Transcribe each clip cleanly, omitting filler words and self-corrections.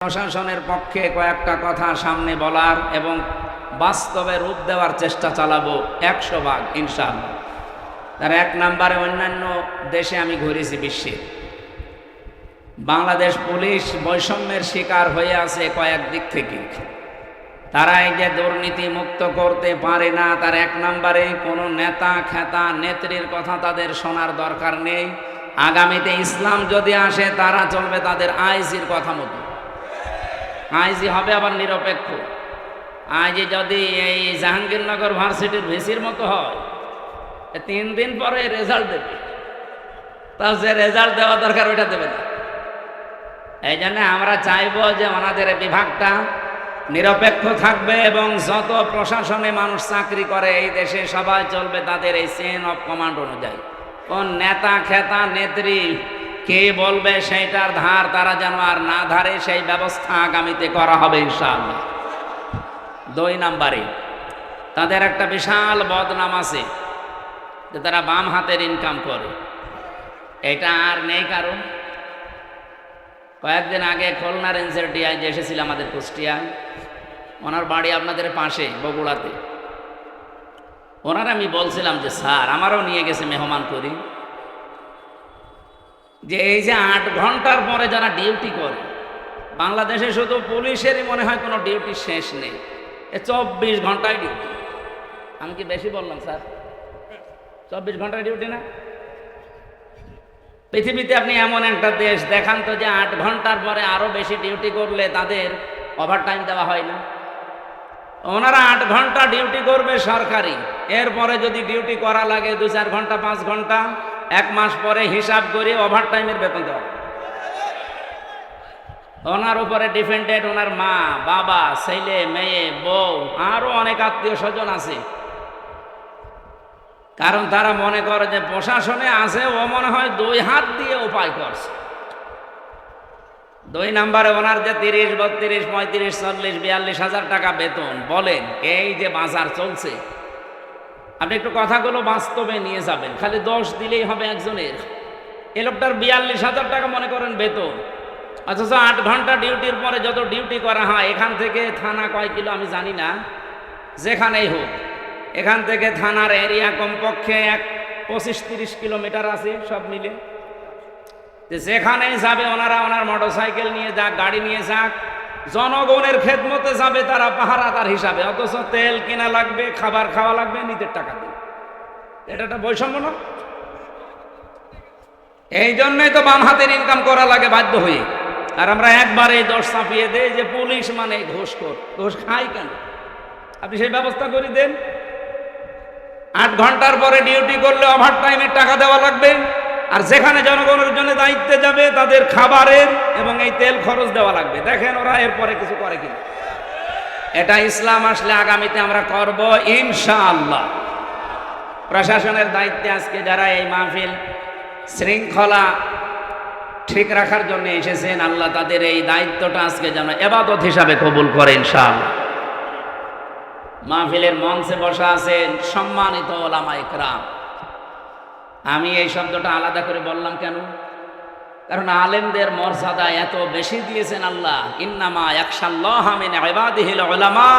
প্রশাসনের পক্ষে কয়েকটা কথা সামনে বলার এবং বাস্তবে রূপ দেওয়ার চেষ্টা চালাবো 100 ভাগ ইনশাআল্লাহ। তার এক নম্বরে অন্যান্য দেশে আমি ঘুরেছি বিশ্বে। বাংলাদেশ পুলিশ বৈষম্যের শিকার হয়ে আছে কয়েক দিক থেকে। তারা এই যে দুর্নীতি মুক্ত করতে পারে না, তার এক নম্বরে কোনো নেতা খেতা নেত্রীর কথা তাদের শোনার দরকার নেই। আগামীতে ইসলাম যদি আসে তারা চলবে তাদের আইজির কথা মতো। আইজি হবে আবার নিরপেক্ষ। আইজি যদি এই জাহাঙ্গীরনগর ভার্সিটির ভিসির মতো হয়, 3 দিন পরে রেজাল্ট দেবে, তাও যে রেজাল্ট দেওয়া দরকার ওইটা দেবে না। এই জন্য আমরা চাইবো যে ওনাদের বিভাগটা নিরপেক্ষ থাকবে এবং যত প্রশাসনে মানুষ চাকরি করে এই দেশে সবাই চলবে তাদের এই চেইন অফ কমান্ড অনুযায়ী। কোন নেতা খেতা নেত্রী কে বলবে সেইটার ধার তারা যেন আর না ধারে, সেই ব্যবস্থা আগামীতে করা হবে ইনশাআল্লাহ। 2 নম্বরে তাদের একটা বিশাল বদনাম আছে যে তারা বাম হাতের ইনকাম করে। এটা আর নেই কারণ। কয়েকদিন আগে খুলনা রেঞ্জের ডিআইজি এসেছিল আমাদের কুষ্টিয়ায়। ওনার বাড়ি আপনাদের পাশে বগুড়াতে। ওনার আমি বলছিলাম যে স্যার, আমারও নিয়ে গেছে মেহমান করি, যে এই যে 8 ঘন্টার পরে যারা ডিউটি করে, বাংলাদেশে শুধু পুলিশেরই মনে হয় কোনো ডিউটি শেষ নেই, 24 ঘন্টায় ডিউটি। আমি কি বেশি বললাম স্যার? 24 ঘন্টায় ডিউটি না? পৃথিবীতে আপনি এমন একটা দেশ দেখান তো যে 8 ঘন্টার পরে আরো বেশি ডিউটি করলে তাদের ওভারটাইম দেওয়া হয় না। ওনারা 8 ঘন্টা ডিউটি করবে সরকারি, এরপরে যদি ডিউটি করা লাগে 2-4 ঘন্টা 5 ঘন্টা, 1 মাস পরে হিসাব করে ওভারটাইমের বেতন দেওয়া। ওনার উপরে ডিপেন্ডেন্ট ওনার মা বাবা ছেলে মেয়ে বউ আরো অনেক আত্মীয় স্বজন আছে। কারণ তারা মনে করে যে প্রশাসনে আছে, ও মনে হয় 2 হাত দিয়ে উপায় করছে। 2 নম্বরে ওনার যে 30, 32, 35, 40, 42 হাজার টাকা বেতন, বলেন এই যে বাজার চলছে, আপনি একটু কথাগুলো বাস্তবে নিয়ে যাবেন। খালি দোষ দিলেই হবে একজনের। এই লোকটার 42 হাজার টাকা মনে করেন বেতন, অথচ 8 ঘন্টা ডিউটির পরে যত ডিউটি করা হয়, এখান থেকে থানা কয় কিলো আমি জানি না, যেখানেই হোক, এখান থেকে থানার এরিয়া কমপক্ষে 25-30 কিলোমিটার আছে সব মিলে। যেখানেই যাবে ওনারা, ওনার মোটরসাইকেল নিয়ে যাক, গাড়ি নিয়ে যাক, জনগণের খেদমতে যাবে তারা পাহারাদার হিসাবে, অথচ তেল কিনা লাগবে, খাবার খাওয়া লাগবে নিজের টাকা দিয়ে। এটা একটা বৈষম্য না? এই জন্যই তো বাম হাতের ইনকাম করা লাগে বাধ্য হয়ে। আর আমরা একবারে দোষ চাপিয়ে দেই যে পুলিশ মানে ঘুষখোর। ঘুষ খাই কেন? আপনি সেই ব্যবস্থা করে দেন। 8 ঘন্টার পরে ডিউটি করলে ওভারটাইমের টাকা দেওয়া লাগবে, আর যেখানে জনগণের জন্য দায়িত্বে যাবে তাদের খাবারের এবং এই তেল খরচ দেওয়া লাগবে। দেখেন ওরা এরপরে কিছু করে কিনা। এটা ইসলাম আসলে আগামীতে আমরা করব ইনশাআল্লাহ। প্রশাসনের দায়িত্বে আজকে যারা এই মাহফিল শৃঙ্খলা ঠিক রাখার জন্য এসেছেন, আল্লাহ তাদের এই দায়িত্বটা আজকে যেন ইবাদত হিসাবে কবুল করে ইনশাআল্লাহ। মাহফিলের মঞ্চে বসা আছেন সম্মানিত ওলামায়ে কেরাম। আমি এই শব্দটা আলাদা করে বললাম কেন? কারণ আলেমদের মর্যাদা এত বেশি দিয়েছেন আল্লাহ। ইন্নামা ইয়াখশাল্লাহা মিন ইবাদিহিল উলামা।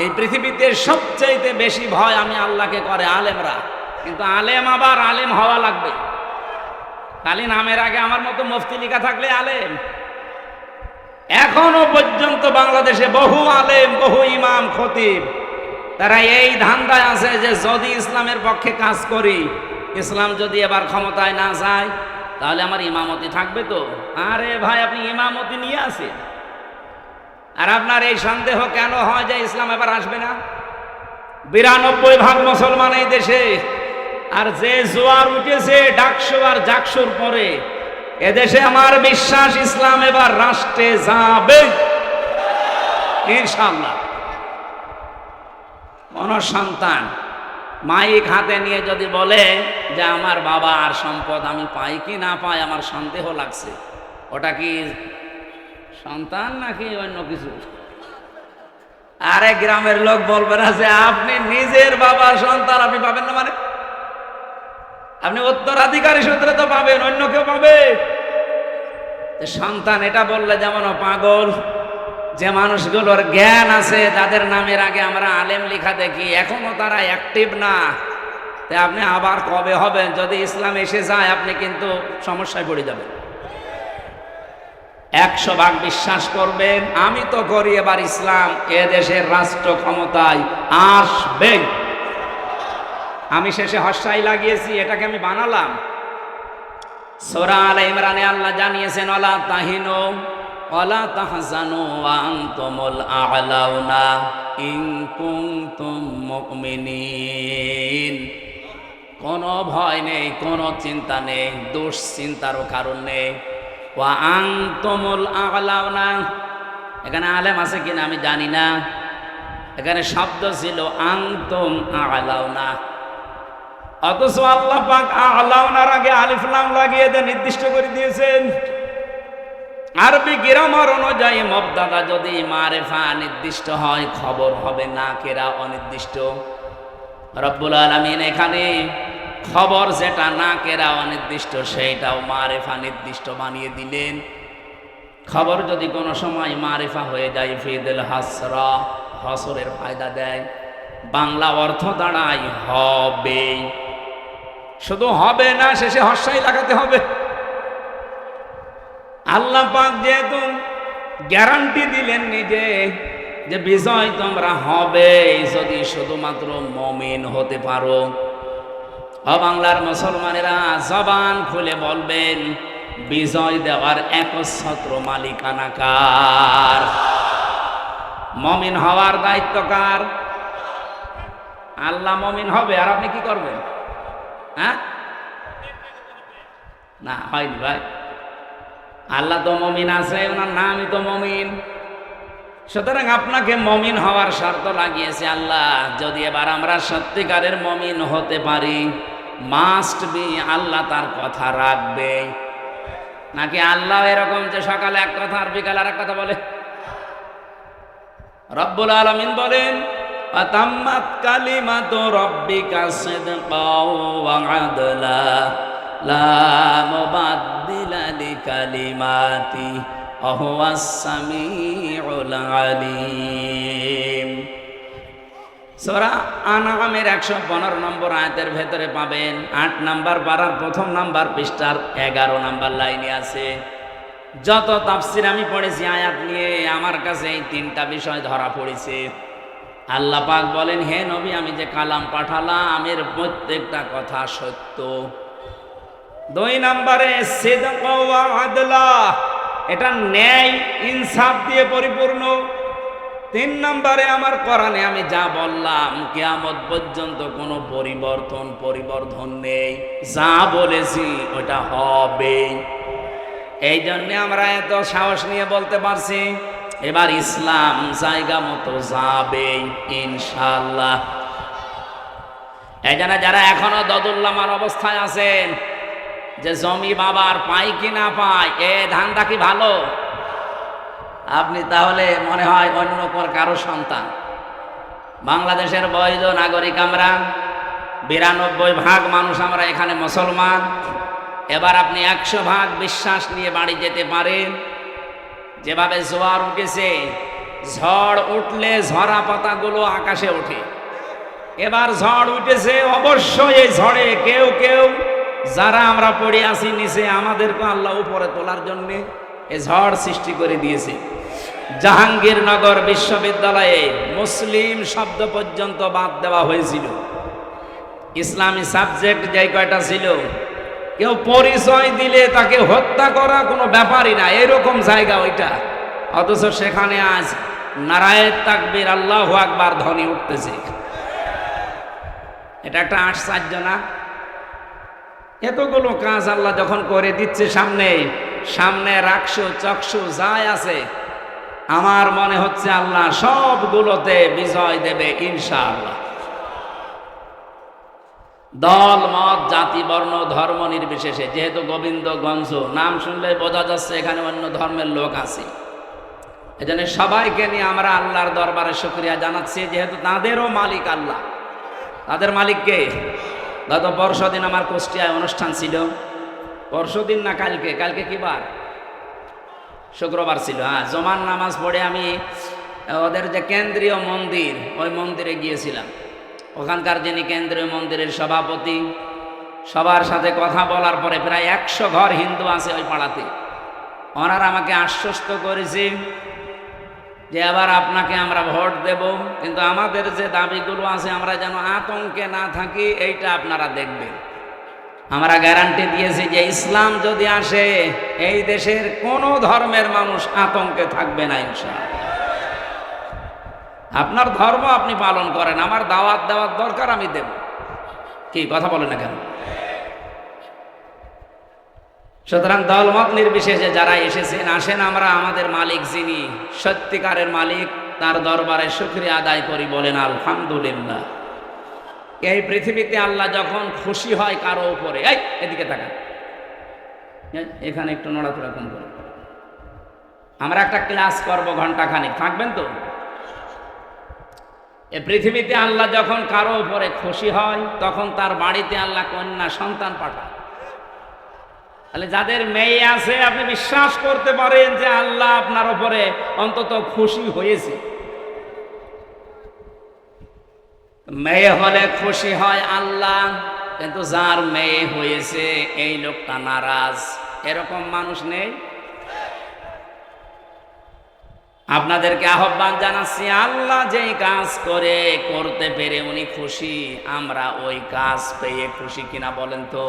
এই পৃথিবীতে সবচেয়ে বেশি ভয় আমি আল্লাহকে করে আলেমরা। কিন্তু আলেম আবার আলেম হওয়া লাগবে। খালি নামের আগে আমার মতো মুফতি লেখা থাকলে আলেম? এখনো পর্যন্ত বাংলাদেশে বহু আলেম, বহু ইমাম খতিব, তারা এই ধান্দায় আছে যে যদি ইসলামের পক্ষে কাজ করি, ইসলাম যদি এবার ক্ষমতায় না যায়, তাহলে আমার ইমামতি থাকবে তো। আরে ভাই, আপনি ইমামতি নিয়ে আসেন, আর আপনার এই সন্দেহ কেন হয় যে ইসলাম এবার আসবে না? 92% মুসলমান এই দেশে, আর যে জোয়ার উঠেছে ডাকসু আর জাকসুর পরে, এদেশে আমার বিশ্বাস ইসলাম এবার রাষ্ট্রে যাবে ইনশাআল্লাহ। কোন সন্তান মাইক হাতে নিয়ে যদি বলে যে আমার বাবা আর সম্পদ আমি পাই কি না পাই আমার সন্দেহ লাগছে, ওটা কি সন্তান নাকি অন্য কিছু? আরে গ্রামের লোক বলবে না যে আপনি নিজের বাবার সন্তান আপনি পাবেন না, মানে আপনি উত্তরাধিকারী সূত্রে তো পাবেন, অন্য কেউ পাবে? সন্তান এটা বললে যেমন পাগল। যে মানুষগুলোর জ্ঞান আছে, যাদের নামের আগে আমরা আলেম লেখা দেখি, এখনো তারা অ্যাক্টিভ না। তাই আপনি আবার কবে হবেন? যদি ইসলাম এসে যায় আপনি কিন্তু সমস্যায় পড়ে যাবেন। 100 ভাগ বিশ্বাস করবেন, আমি তো করি এবার ইসলাম এ দেশের রাষ্ট্র ক্ষমতায় আসবে। আমি শেষে হস্যাই লাগিয়েছি, এটাকে আমি বানালাম। সূরা আলে ইমরানে আল্লাহ জানিয়েছেন, ওয়ালা তাহিনু ওয়ালা তাহজানু ওয়া আনতুমুল আ'লাউনা ইন কুনতুম মুমিনিন। কোনো ভয় নেই, কোনো চিন্তা নেই, দুশ্চিন্তারও কারণ নেই। ওয়া আনতুমুল আ'লাউনা, এখানে আলেম আছে কিনা আমি জানি না, এখানে শব্দ ছিল আনতুম আ'লাউনা। অথচ আল্লাহ পাক আ'লাউনার আগে আলিফ লাম লাগিয়ে দিয়ে নির্দিষ্ট করে দিয়েছেন। আরবি গ্রামার অনুযায়ী মুবতাদা যদি মারিফা নির্দিষ্ট হয়, খবর হবে নাকিরা অনির্দিষ্ট। রব্বুল আলামিন এখানে খবর যেটা নাকিরা অনির্দিষ্ট সেইটাও মারিফা নির্দিষ্ট বানিয়ে দিলেন। খবর যদি কোনো সময় মারিফা হয়ে যায়, ফিদুল হাসরা, হসরের ফায়দা দেয়। বাংলা অর্থ দাঁড়ায় হবে, শুধু হবে না, শেষে হস্যাই লাগাতে হবে। আল্লাহ পাক যেহেতু গ্যারান্টি দিলেন নিজে যে বিজয় তোমরা হবে যদি শুধুমাত্র মুমিন হতে পারো। বাংলার মুসলমানেরা জবান খুলে বলবেন, বিজয় দেওয়ার একচ্ছত্র মালিকানা কার? মুমিন হওয়ার দায়িত্ব কার? আল্লাহ মুমিন হবে, আর আপনি কি করবেন? হ্যাঁ, না হয়নি ভাই। আল্লাহ তো মুমিন আছে, ওনার নামই তো মুমিন। সুতরাং আপনাকে মুমিন হওয়ার শর্ত লাগিয়েছে আল্লাহ। যদি এবার আমরা সত্যিকারের মুমিন হতে পারি, মাস্ট বি আল্লাহ তার কথা রাখবে। নাকি আল্লাহ এরকম যে সকালে এক কথা আর বিকালে আর এক কথা বলে? রব্বুল আলামিন বলেন, আতাম্মাত কালিমাতু রাব্বিকা সিদকাও ওয়া আদলা লা মুবাদদিলা লিকালিমাতি ওয়া হুয়াস সামিউল আলিম। সূরা আনআমের 115 নম্বর আয়াতের ভেতরে পাবেন। 8 নাম্বার পারার 1ম নাম্বার পৃষ্ঠার 11 নাম্বার লাইনে আছে। যত তাফসীর আমি পড়েছি আয়াত নিয়ে, আমার কাছে এই 3টা বিষয় ধরা পড়েছে। আল্লাহ পাক বলেন, হে নবী, আমি যে কালাম পাঠালাম এর প্রত্যেকটা কথা সত্য। 2 নম্বরে সিদক ওয়া আদলা, এটা ন্যায় ইনসাফ দিয়ে পরিপূর্ণ। 3 নম্বরে আমার কোরআনে আমি যা বললাম কিয়ামত পর্যন্ত কোনো পরিবর্ধন নেই। যা বলেছি ওটা হবে। এই জন্য আমরা এত সাহস নিয়ে বলতে পারছি এবার ইসলাম জায়গা মতো যাবে ইনশাআল্লাহ। এই জন্য যারা এখনো দদুল্লামার অবস্থায় আছেন যে জমি বাবার পাই কি না পাই, এ ধান্দা কি ভালো? আপনি তাহলে মনে হয় অন্য কারো সন্তান। বাংলাদেশের বৈধ নাগরিক আমরা, 92% মানুষ আমরা এখানে মুসলমান। এবার আপনি 100 ভাগ বিশ্বাস নিয়ে বাড়ি যেতে পারেন। যেভাবে জোয়ার উঠেছে, ঝড় উঠলে ঝরা পাতাগুলো আকাশে ওঠে। এবার ঝড় উঠেছে, অবশ্যই এই ঝড়ে কেউ কেউ যারা আমরা পড়ে আছি নিচে, আমাদেরকে আল্লাহ উপরে তোলার জন্য এই ঝড় সৃষ্টি করে দিয়েছে। জাহাঙ্গীরনগর বিশ্ববিদ্যালয়ে মুসলিম শব্দ পর্যন্ত বাদ দেওয়া হয়েছিল। ইসলামী সাবজেক্ট যে কয়টা ছিল, কেউ পরিচয় দিলে তাকে হত্যা করা কোনো ব্যাপারই না, এরকম জায়গা ওইটা। অথচ সেখানে আজ নারায়ে তাকবীর আল্লাহু আকবার ধ্বনি উঠতেছে। এটা একটা আশ্চর্য না? এতগুলো কাজ আল্লাহ যখন করে দিচ্ছে সামনে রাখছো চক্ষু যাই আছে, আমার মনে হচ্ছে আল্লাহ সবগুলোতে বিজয় দেবে ইনশাআল্লাহ। দল মত জাতি বর্ণ ধর্ম নির্বিশেষে, যেহেতু গোবিন্দগঞ্জ নাম শুনলে বোঝা যাচ্ছে এখানে অন্য ধর্মের লোক আছে, এজন্য সবাইকে নিয়ে আমরা আল্লাহর দরবারে শুকরিয়া জানাচ্ছি, যেহেতু তাদেরও মালিক আল্লাহ। তাদের মালিককে গত পরশুদিন আমার কুষ্টিয়ায় অনুষ্ঠান ছিল। পরশুদিন না কালকে কি বার? শুক্রবার ছিল, হ্যাঁ, জুমার নামাজ পড়ে আমি ওদের যে কেন্দ্রীয় মন্দির, ওই মন্দিরে গিয়েছিলাম। ওখানকার যিনি কেন্দ্রীয় মন্দিরের সভাপতি, সবার সাথে কথা বলার পরে প্রায় 100 ঘর হিন্দু আছে ওই পাড়াতে। ওনারা আমাকে আশ্বস্ত করেছে যে এবার আপনাকে আমরা ভোট দেব, কিন্তু আমাদের যে দাবিগুলো আছে আমরা যেন আতঙ্কে না থাকি, এইটা আপনারা দেখবেন। আমরা গ্যারান্টি দিয়েছি যে ইসলাম যদি আসে এই দেশের কোনো ধর্মের মানুষ আতঙ্কে থাকবে না ইনশাআল্লাহ। আপনার ধর্ম আপনি পালন করেন, আমার দাওয়াত দেওয়ার দরকার আমি দেব। কি কথা বলে না কেন? সুতরাং দলমত নির্বিশেষে যারা এসেছেন, আসেন আমরা আমাদের মালিক যিনি সত্যিকারের মালিক তার দরবারে শুকরিয়া আদায় করি, বলেন আলহামদুলিল্লাহ। এই পৃথিবীতে আল্লাহ যখন খুশি হয় কারো উপরে, এই এদিকে তাকান, এখানে একটু নড়াচড়া কম করে, আমরা একটা ক্লাস করব ঘন্টাখানিক, থাকবেন তো? এই পৃথিবীতে আল্লাহ যখন কারো উপরে খুশি হয় তখন তার বাড়িতে আল্লাহ কন্যা সন্তান পাঠায়। তাহলে যাদের মেয়ে আছে আপনি বিশ্বাস করতে পারেন যে আল্লাহ আপনার উপরে অন্তত খুশি হয়েছে। মেয়ে হলে খুশি হয় আল্লাহ, কিন্তু যার মেয়ে হয়েছে এই লোকটা নারাজ, এরকম মানুষ নেই? আপনাদেরকে আহ্বান জানাচ্ছি, আল্লাহ যেই কাজ করতে পেরে উনি খুশি, আমরা ওই কাজ পেয়ে খুশি কিনা বলেন তো?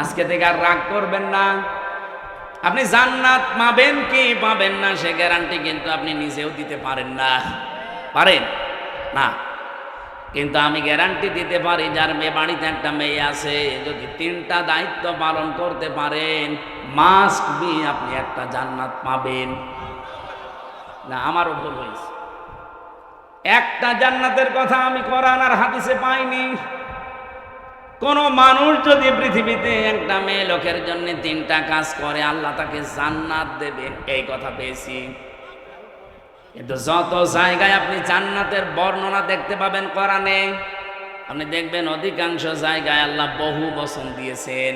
আজকে থেকে আর রাগ করবেন না। আপনি জান্নাত পাবেন কি পাবেন না সে গ্যারান্টি কিন্তু আপনি নিজেও দিতে পারেন না, পারেন না। কিন্তু আমি গ্যারান্টি দিতে পারি, যার বাড়িতে একটা মেয়ে আছে, যদি 3টা দায়িত্ব পালন করতে পারেন মাস্ট বি আপনি একটা জান্নাত পাবেন। না, আমারও ভুল হয়েছে। একটা জান্নাতের কথা আমি কোরআন আর হাদিসে পাইনি। কোন মানুষ যদি পৃথিবীতে একটা মেয়ে লোকের জন্য 3টা কাজ করে আল্লাহ তাকে জান্নাত দেবে, এই কথা পেয়েছি। কিন্তু যত জায়গায় আপনি জান্নাতের বর্ণনা দেখতে পাবেন কোরআনে, আপনি দেখবেন অধিকাংশ জায়গায় আল্লাহ বহু বচন দিয়েছেন।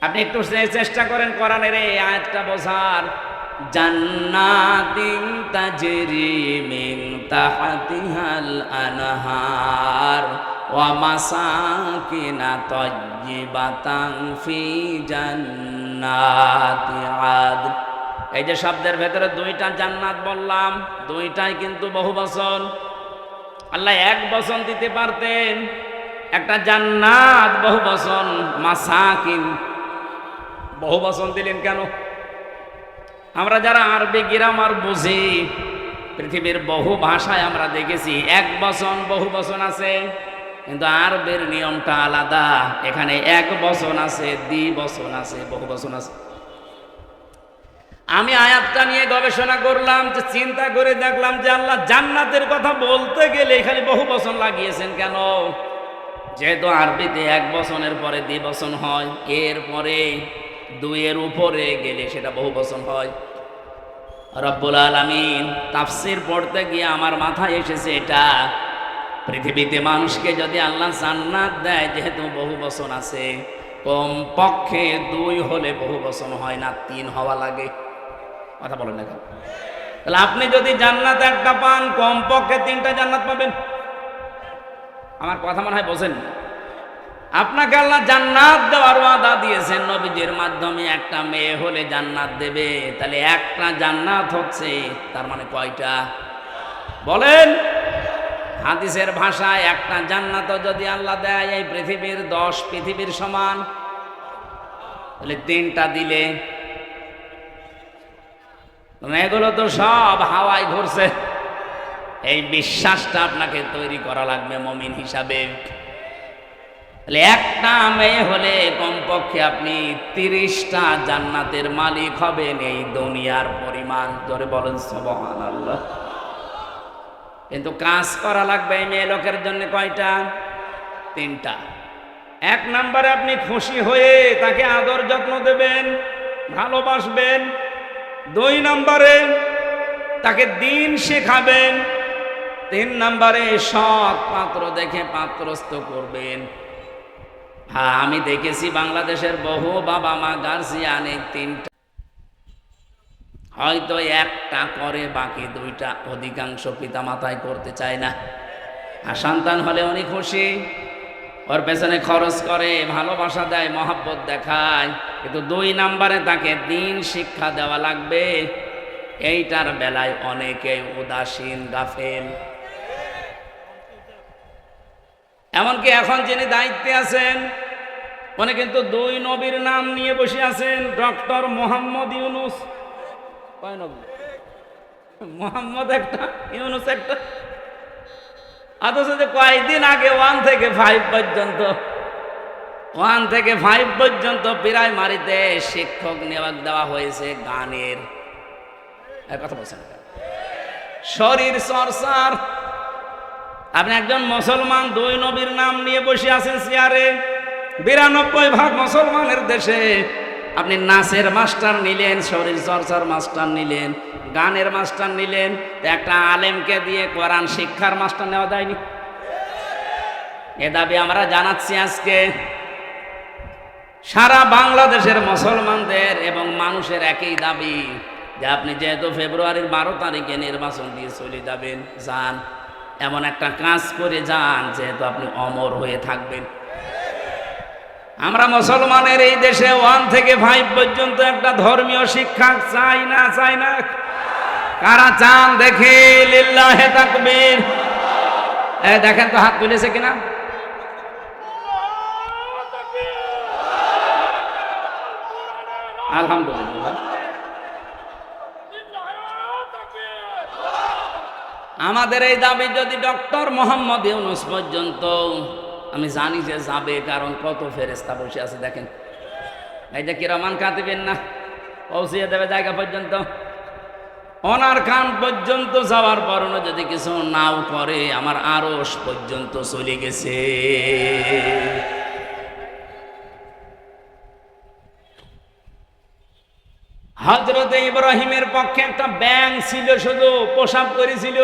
আপনি একটু চেষ্টা করেন কোরআনের এই আয়াতটা বোঝার। জান্নাতিন তাজরি মিন তাহতিহাল আনহার ওয়া মাসাকিনা তাইয়্যিবাতান ফি জান্নাতি আদ। এই যে শব্দের ভেতরে 2টা জান্নাত বললাম, 2টাই কিন্তু বহু বচন। আল্লাহ এক বচন দিতে পারতেন, একটা জান্নাত বহু বচন, মাসাকিন বহু বচন দিলেন কেন? আমরা যারা আরবি গ্রামার বুঝি, পৃথিবীর বহু ভাষায় আমরা দেখেছি এক বচন বহু বচন আছে, কিন্তু আরবের নিয়মটা আলাদা। এখানে এক বচন আছে, দ্বিবচন আছে, বহু বচন আছে। আমি আয়াতটা নিয়ে গবেষণা করলাম, যে চিন্তা করে দেখলাম যে আল্লাহ জান্নাতের কথা বলতে গেলে এখানে বহু বচন লাগিয়েছেন কেন? যেহেতু আরবিতে এক বচনের পরে দ্বিবচন হয়, এরপরে 2-এর উপরে গেলে সেটা বহু বচন হয়। রব্বুল আলামিন তাফসীর পড়তে গিয়ে আমার মাথায় এসেছে এটা, পৃথিবীতে মানুষকে যদি আল্লাহ জান্নাত দেয়, যেহেতু বহু বচন আছে, কম পক্ষে 2 হলে বহু বচন হয় না, 3 হওয়া লাগে। কথা বলেন না কেন? তাহলে আপনি যদি জান্নাত একটা পান, কম পক্ষে 3টা জান্নাত পাবেন। আমার কথা মনে হয় বোঝেন না। আপনাকে আল্লাহ জান্নাত দেওয়ার ওয়াদা দিয়েছেন নবীজির মাধ্যমে, একটা মেয়ে হলে জান্নাত দেবে। তাহলে একটা জান্নাত হচ্ছে, তার মানে কয়টা বলেন? হাদিসের ভাষায় একটা জান্নাতও যদি আল্লাহ দেয় এই পৃথিবীর 10 পৃথিবীর সমান, তাহলে 3টা দিলে এগুলো তো সব হাওয়ায় ঘুরছে। এই বিশ্বাসটা আপনাকে তৈরি করা লাগবে মুমিন হিসাবে। তাহলে একটা মেয়ে হলে কমপক্ষে আপনি 30টা জান্নাতের মালিক হবেন, এই দুনিয়ার পরিমাণ। ধরে বলেন সুবহানাল্লাহ। কিন্তু কাজ করা লাগবে এই মেয়ে লোকের জন্য কয়টা? 3টা। 1 নম্বরে আপনি খুশি হয়ে তাকে আদর যত্ন দেবেন, ভালোবাসবেন। 2 নম্বরে তাকে দ্বীন শেখাবেন। 3 নম্বরে সৎ পাত্র দেখে পাত্রস্থ করবেন। হ্যাঁ, আমি দেখেছি বাংলাদেশের বহু বাবা মা গার্জিয়ান এই 3টা হয়তো একটা করে, বাকি দুইটা অধিকাংশ পিতা মাতায় করতে চায় না। আর সন্তান হলে উনি খুশি, ওর পেছনে খরচ করে, ভালোবাসা দেয়, মহাব্বত দেখায়, কিন্তু 2 নম্বরে তাকে দিন শিক্ষা দেওয়া লাগবে। এইটার বেলায় অনেকে উদাসীন, গাফেল। এমনকি এখন যিনি দায়িত্বে আছেন উনি কিন্তু 2 নবীর নাম নিয়ে বসে আছেন, ডক্টর মোহাম্মদ ইউনুস। কয় নবী? মোহাম্মদ একটা, ইউনুস একটা। অথচ যে কয়েকদিন আগে 1 থেকে 5 পর্যন্ত প্রাইমারিতে শিক্ষক নিয়োগ দেওয়া হয়েছে গানের। কথা বলছেন, শরীর চর্চার। আপনি একজন মুসলমান 2 নবীর নাম নিয়ে বসে আছেন চেয়ারে। 92% মুসলমানের দেশে আপনি নাচের মাস্টার নিলেন, শরীর চর্চার মাস্টার নিলেন, গানের মাস্টার নিলেন, একটা আলেমকে দিয়ে কোরআন শিক্ষার মাস্টার নেওয়া যায়নি? এ দাবি আমরা জানাচ্ছি আজকে। সারা বাংলাদেশের মুসলমানদের এবং মানুষের একই দাবি যে আপনি যেহেতু ফেব্রুয়ারির 12 তারিখে নির্বাচন দিয়ে চলে যাবেন, যান, এমন একটা কাজ করে যান যেহেতু আপনি অমর হয়ে থাকবেন। আমরা মুসলমানের এই দেশে 1 থেকে 5 পর্যন্ত একটা ধর্মীয় শিক্ষা চাই না? চাই না? কারা চান দেখি? লিল্লাহে তাকবীর। দেখেন তো হাত তুলেছে কিনা? আলহামদুলিল্লাহ। আমাদের এই দাবি যদি ডক্টর মোহাম্মদ ইউনুস পর্যন্ত, আমি জানি যে যাবে, কারণ কত ফেরেশতা বসে আছে দেখেন। এই যে কিরামান কাতিবিন না, পৌঁছিয়ে দেবে জায়গা পর্যন্ত। ওনার কান পর্যন্ত যাওয়ার পরও যদি কিছু নাও করে, আমার আরশ পর্যন্ত চলে গেছে। হযরতে ইব্রাহিমের পক্ষে একটা ব্যাঙ ছিল, শুধু প্রসাব করেছিল।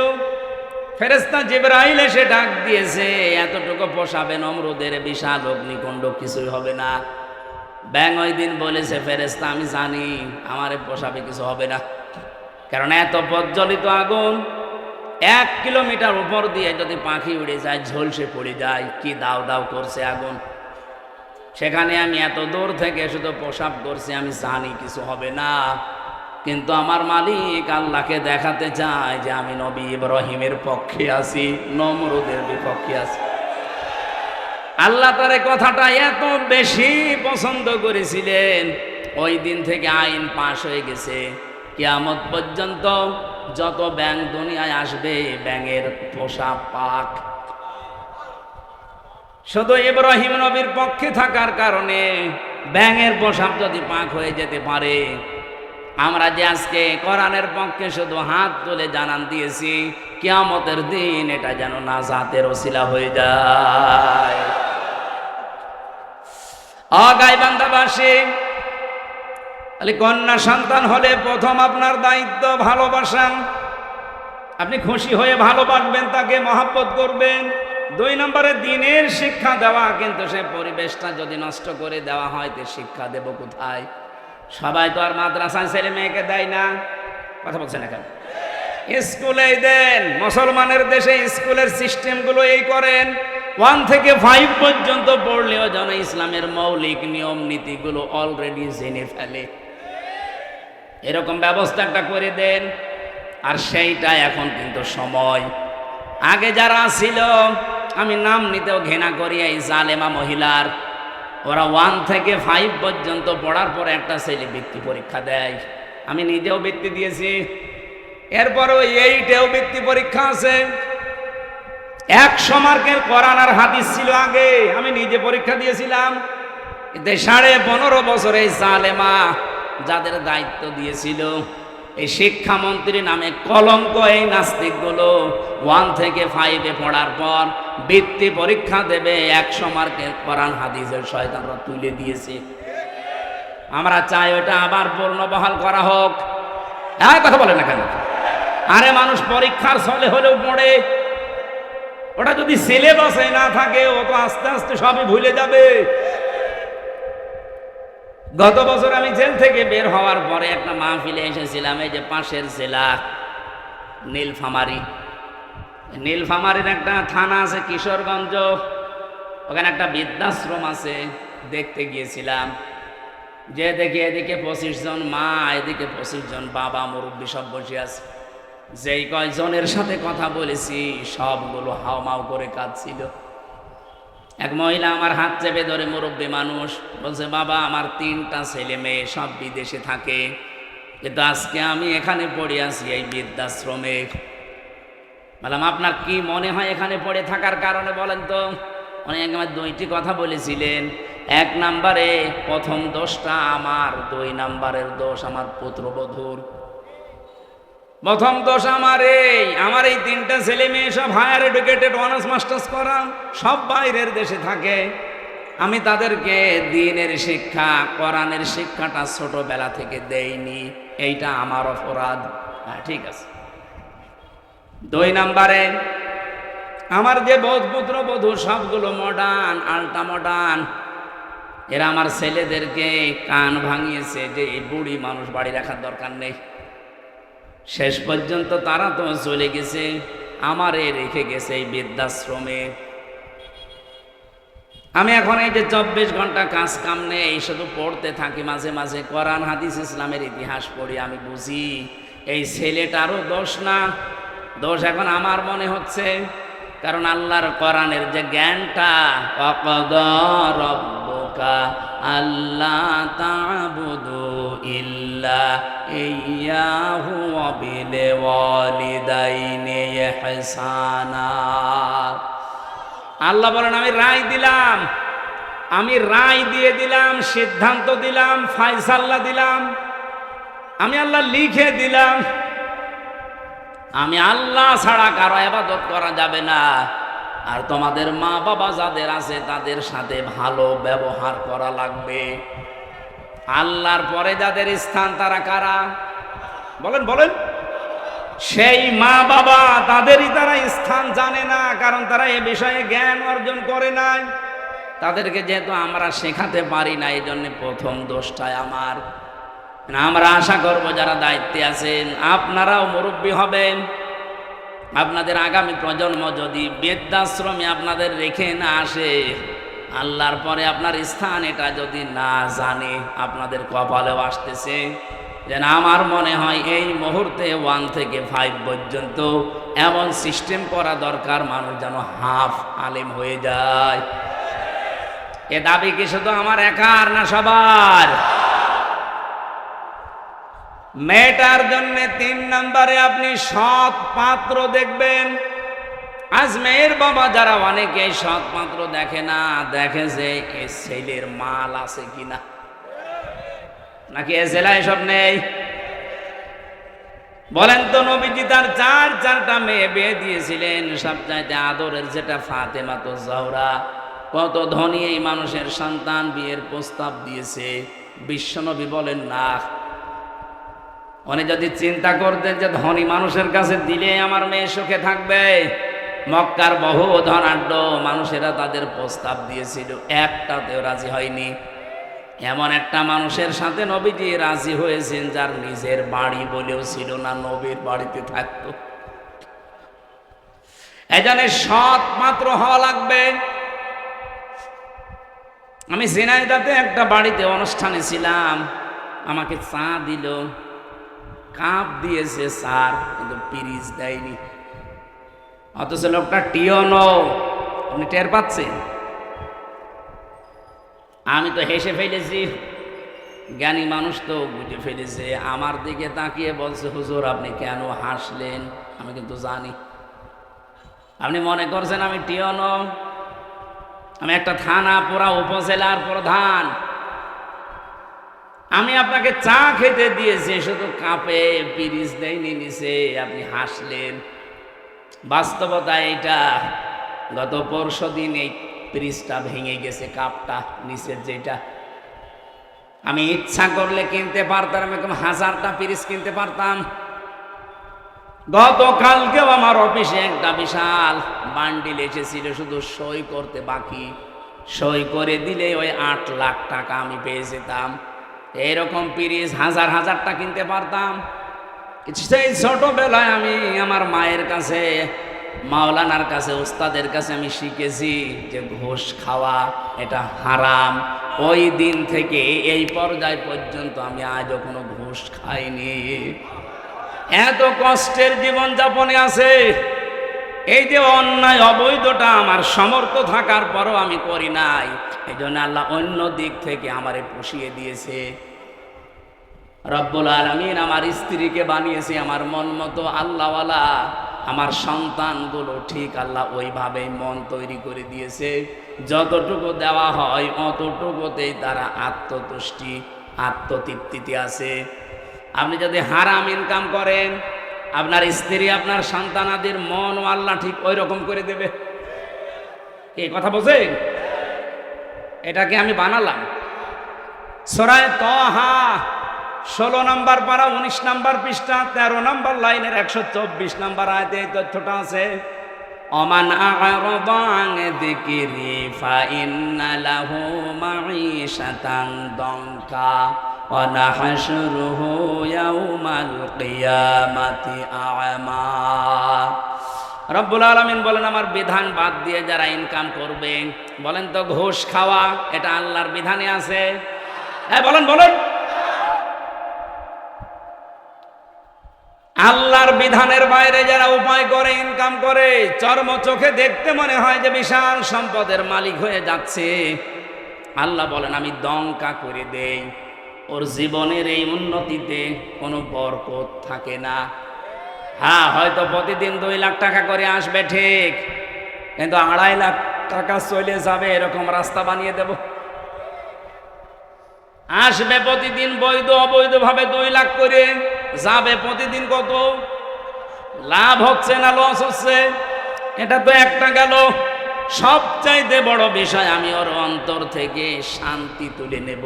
ফেরেশতা জিবরাইল এসে ডাক দিয়েছে, এতটুকু পোষাবে নমরুদের বিশাল অগ্নিকুণ্ড, কিছুই হবে না। ব্যাঙ ওই দিন বলেছে, ফেরেশতা আমি জানি আমারে পোষাবে, কিছু হবে না, কারণ এত প্রজ্বলিত আগুন, 1 কিলোমিটার উপর দিয়ে যদি পাখি উড়ে যায়, ঝলসে পড়ে যায়, কি দাও দাও করছে আগুন। সেখানে আমি এত দূর থেকে শুধু প্রসাব করছি, আমি জানি কিছু হবে না, কিন্তু আমার মালিক আল্লাহকে দেখাতে চায় যে আমি নবী ইব্রাহিমের পক্ষে আছি, নমরুদের বিপক্ষে আছি। আল্লাহ তার এই কথাটা এত বেশি পছন্দ করেছিলেন, ওই দিন থেকে আইন পাশ হয়ে গেছে, কিয়ামত পর্যন্ত যত ব্যাঙ দুনিয়ায় আসবে, ব্যাঙের পোষা পাক। শুধু ইব্রাহিম নবীর পক্ষে থাকার কারণে ব্যাঙের পোশাক যদি পাক হয়ে যেতে পারে, আমরা যে আজকে কোরআনের পক্ষে শুধু হাত তুলে জানান দিয়েছি, কিয়ামতের দিন এটা যেন নাজাতের ওসিলা হয়ে যায়। গাইবান্ধাবাসী, কন্যা সন্তান হলে প্রথম আপনার দায়িত্ব ভালোবাসা। আপনি খুশি হয়ে ভালোবাসবেন, তাকে মহব্বত করবেন। 2 নম্বরে দিনের শিক্ষা দেওয়া, কিন্তু সে পরিবেশটা যদি নষ্ট করে দেওয়া হয়, তো শিক্ষা দেব কোথায়? সবাই তো আর মাদ্রাসায় ছেলে মেয়েকে দেয় না। কথা বলছেন এখন? স্কুলেই দেন। মুসলমানের দেশে স্কুলের সিস্টেমগুলো এই করেন, 1 থেকে 5 পর্যন্ত পড়লেও যেন ইসলামের মৌলিক নিয়ম নীতিগুলো অলরেডি জেনে ফেলে, এরকম ব্যবস্থা একটা করে দেন। আর সেইটা এখন কিন্তু সময়। আগে যারা ছিল, আমি নাম নিতেও ঘৃণা করি, এই জালেমা মহিলার, ওরা 1 থেকে 5 পর্যন্ত পড়ার পরে একটা ছেলে বৃত্তি পরীক্ষা দেয়। আমি নিজেও বৃত্তি দিয়েছি। এরপরও 8এও বৃত্তি পরীক্ষা আছে। 100 মার্কের কোরআন আর হাদিস ছিল আগে, আমি নিজে পরীক্ষা দিয়েছিলাম। 15.5 বছর এই জালেমা যাদের দায়িত্ব দিয়েছিল, এই শিক্ষামন্ত্রী নামে কলঙ্ক, এই নাস্তিকগুলো 1 থেকে 5-এ পড়ার পর বৃত্তি পরীক্ষা দেবে, 100 মার্কের কোরআন হাদিসের শয়তানরা তুলে দিয়েছে। আমরা চাই ওটা আবার পূর্ণবহাল করা হোক। কথা বলে না কেন? আরে মানুষ পরীক্ষার ছলে হলেও পড়ে, ওটা যদি সিলেবাসে না থাকে, ও তো আস্তে আস্তে সবই ভুলে যাবে। গত বছর আমি জেল থেকে বের হওয়ার পরে একটা মাহফিলে এসেছিলাম, এই যে পাশের জেলা নীলফামারী। নীলফামারীর একটা থানা আছে কিশোরগঞ্জ, ওখানে একটা বৃদ্ধাশ্রম আছে, দেখতে গিয়েছিলাম। যে দেখি এদিকে 25 জন মা, এদিকে 25 জন বাবা মুরব্বী সব বসে আছে। যেই কয়জনের সাথে কথা বলেছি সবগুলো হাওমাও করে কাঁদছিল। এক মহিলা আমার হাত চেপে ধরে, মুরব্বী মানুষ, বলছে বাবা আমার 3টা ছেলে মেয়ে সব বিদেশে থাকে, কিন্তু আজকে আমি এখানে পড়ে আছি এই বৃদ্ধাশ্রমে। বললাম আপনার কি মনে হয় এখানে পড়ে থাকার কারণে বলেন তো? উনি একবার 2টি কথা বলেছিলেন। 1 নম্বরে প্রথম দোষটা আমার, 2 নম্বরের দোষ আমার পুত্রবধূর। প্রথম দোষ আমার এই 3টা ছেলে মেয়ে সব হায়ার এডুকেটেড, অনার্স মাস্টার্স করা, সব বাইরের দেশে থাকে। আমি তাদেরকে দ্বীনের শিক্ষা, কোরআনের শিক্ষাটা ছোটবেলা থেকে দেইনি, এইটা আমার অপরাধ। হ্যাঁ ঠিক আছে। 2 নম্বরে আমার যে পুত্র বধূ সবগুলো মডার্ন, আল্ট্রা মডার্ন, এরা আমার ছেলেদেরকে কান ভাঙিয়েছে যে এই বুড়ি মানুষ বাড়ি রাখার দরকার নেই। শেষ পর্যন্ত তারা তো চলে গেছে, আমারে রেখে গেছে এই বৃদ্ধাশ্রমে। আমি এখন এই যে 24 ঘন্টা কাজ কাম নেই, শুধু পড়তে থাকি, মাঝে মাঝে কোরআন হাদিস ইসলামের ইতিহাস পড়ি। আমি বুঝি এই ছেলেটারও দোষ না, দোষ এখন আমার মনে হচ্ছে। কারণ আল্লাহর কোরআনের যে জ্ঞানটা, ওয়াকাদা রাব্বুকা আল্লা তা'বুদু ইল্লা ইয়্যাহু ওয়া বিল ওয়ালিদাইনি ইহসানা। আল্লাহ বলেন আমি রায় দিলাম, আমি রায় দিয়ে দিলাম, সিদ্ধান্ত দিলাম, ফায়সালা দিলাম, আমি আল্লাহ লিখে দিলাম, আমি আল্লাহ ছাড়া কারো ইবাদত করা যাবে না। আর তোমাদের মা বাবা যাদের আছে তাদের সাথে ভালো ব্যবহার করা লাগবে। আল্লাহর পরে যাদের স্থান তারা কারা? বলেন বলেন। সেই মা বাবা, তাদেরই তারা স্থান জানে না, কারণ তারা এ বিষয়ে জ্ঞান অর্জন করে নাই। তাদেরকে যেহেতু আমরা শেখাতে পারি না, এই জন্য প্রথম দোষটাই আমার। আমরা আশা করব যারা দায়িত্বে আছেন আপনারাও মুরব্বী হবেন। আপনাদের আগামী প্রজন্ম যদি বৃদ্ধাশ্রমে আপনাদের রেখে না আসে, আল্লাহর পরে আপনার স্থান এটা যদি না জানে, আপনাদের কপালেও আসতেছে। যেন আমার মনে হয় এই মুহূর্তে 1 থেকে 5 পর্যন্ত এমন সিস্টেম করা দরকার, মানুষ যেন হাফ আলেম হয়ে যায়। এ দাবি কি শুধু আমার একার না সবার? মেয়েটার জন্য 3 নম্বরে আপনি সৎ পাত্র দেখবেন। আজ মেয়ের বাবা যারা, অনেকে সৎ পাত্র দেখে না, দেখে যে এ ছেলের মাল আছে কিনা, নাকি এ জেলায় সব নেই। বলেন তো, নবীজি তার 4টা মেয়ে বিয়ে দিয়েছিলেন, সবচাইতে আদরের যেটা ফাতেমা তো জহরা। কত ধনী এই মানুষের সন্তান বিয়ের প্রস্তাব দিয়েছে, বিশ্বনবী বলেন না। উনি যদি চিন্তা করতেন যে ধনী মানুষের কাছে দিলে আমার মেয়ে সুখে থাকবে, মক্কার বহু ধনাঢ্য মানুষেরা তাদের প্রস্তাব দিয়েছিল, একটাতেও রাজি হয়নি। এমন একটা মানুষের সাথে নবীজি রাজি হয়েছেন যার নিজের বাড়ি বলেও ছিল না, নবীর বাড়িতে থাকতো। এজন্য সৎ পাত্র হওয়া লাগবে। আমি ঝিনাইদহে একটা বাড়িতে অনুষ্ঠানে ছিলাম, আমাকে চা দিল, কাপ দিয়েছে স্যার, কিন্তু পিরিচ দেয়নি। অথচ লোকটা টিওনো, আপনি টের পাচ্ছেন? আমি তো হেসে ফেলেছি, জ্ঞানী মানুষ তো বুঝে ফেলেছে। আমার দিকে তাকিয়ে বলছে, হুজুর আপনি কেন হাসলেন? আমি কিন্তু জানি আপনি মনে করছেন আমি টিওনো। আমি একটা থানা পুরা উপজেলার প্রধান, আমি আপনাকে চা খেতে দিয়েছি, শুধু কাপে পিরিচ দেয়নি নিচে, আপনি হাসলেন। বাস্তবতা এইটা, গত পরশু দিন এই পিরিচটা ভেঙে গেছে, কাপটা নিচের যেটা। আমি ইচ্ছা করলে কিনতে পারতাম, এরকম 1000টা পিরিচ কিনতে পারতাম। গতকালকেও আমার অফিসে একটা বিশাল বান্ডিল এসেছিল, শুধু সই করতে বাকি। সই করে দিলে ওই 8 লাখ টাকা আমি পেয়ে যেতাম। এইরকম পিরিজ হাজার হাজারটা কিনতে পারতাম। সেই ছোটবেলায় আমি আমার মায়ের কাছে, মাওলানার কাছে, উস্তাদের কাছে আমি শিখেছি যে ঘুষ খাওয়া এটা হারাম। ওই দিন থেকে এই পর্যায় পর্যন্ত আমি আজও কোনো ঘুষ খাইনি। এত কষ্টের জীবন যাপনে আছে, এই যে অন্যায় অবৈধটা আমার সমর্থ থাকার পরও আমি করি নাই, এই জন্য আল্লাহ অন্য দিক থেকে আমারে পুষিয়ে দিয়েছে। রব্বুল আলামিন আমার স্ত্রীকে বানিয়েছে আমার মন মতো আল্লাহওয়ালা, আমার সন্তানগুলো ঠিক আল্লাহ ওইভাবেই মন তৈরি করে দিয়েছে। যতটুকু দেওয়া হয় অতটুকুতেই তারা আত্মতুষ্টি, আত্মতৃপ্তিতে আছে। আপনি যদি হারাম ইনকাম করেন, আপনার স্ত্রী, আপনার সন্তানাদের মন ও আল্লাহ ঠিক ওই রকম করে দেবে। এই কথা বোঝেন? এটাকে আমি বানালাম। সূরা তাহা 16 নম্বর পারা 19 নম্বর পৃষ্ঠা 13 নম্বর লাইনের 124 নম্বর আয়াতে এই তথ্যটা আছে। ওমান আ'রাদা আন যিকরি ফাইন্না লাহু মাঈশাতান দনকা ওয়া নাহশুরুহু ইয়াওমাল কিয়ামাতি আ'মা। রব্বুল আলামিন বলেন, আমার বিধান বাদ দিয়ে যারা ইনকাম করবে, বলেন তো ঘুষ খাওয়া এটা আল্লাহর বিধানে আছে? হ্যাঁ বলেন বলেন। আল্লাহর বিধানের বাইরে যারা উপায় করে ইনকাম করে, চর্ম চোখে দেখতে মনে হয় যে বিশাল সম্পদের মালিক হয়ে যাচ্ছে, আল্লাহ বলেন আমি দঙ্কা করে দেই। ওর জীবনের এই উন্নতিতে কোনো বরকত থাকে না। হ্যাঁ, হয়তো প্রতিদিন 2 লাখ টাকা করে আসবে ঠিক, কিন্তু 2.5 লাখ টাকা চলে যাবে এরকম রাস্তা বানিয়ে দেব। আসবে প্রতিদিন বৈধ অবৈধভাবে 2 লাখ করে, যাবে প্রতিদিন কত? লাভ হচ্ছে না লস হচ্ছে? এটা তো একটা গেল। সবচাইতে বড় বিষয়, আমি ওর অন্তর থেকে শান্তি তুলে নেব।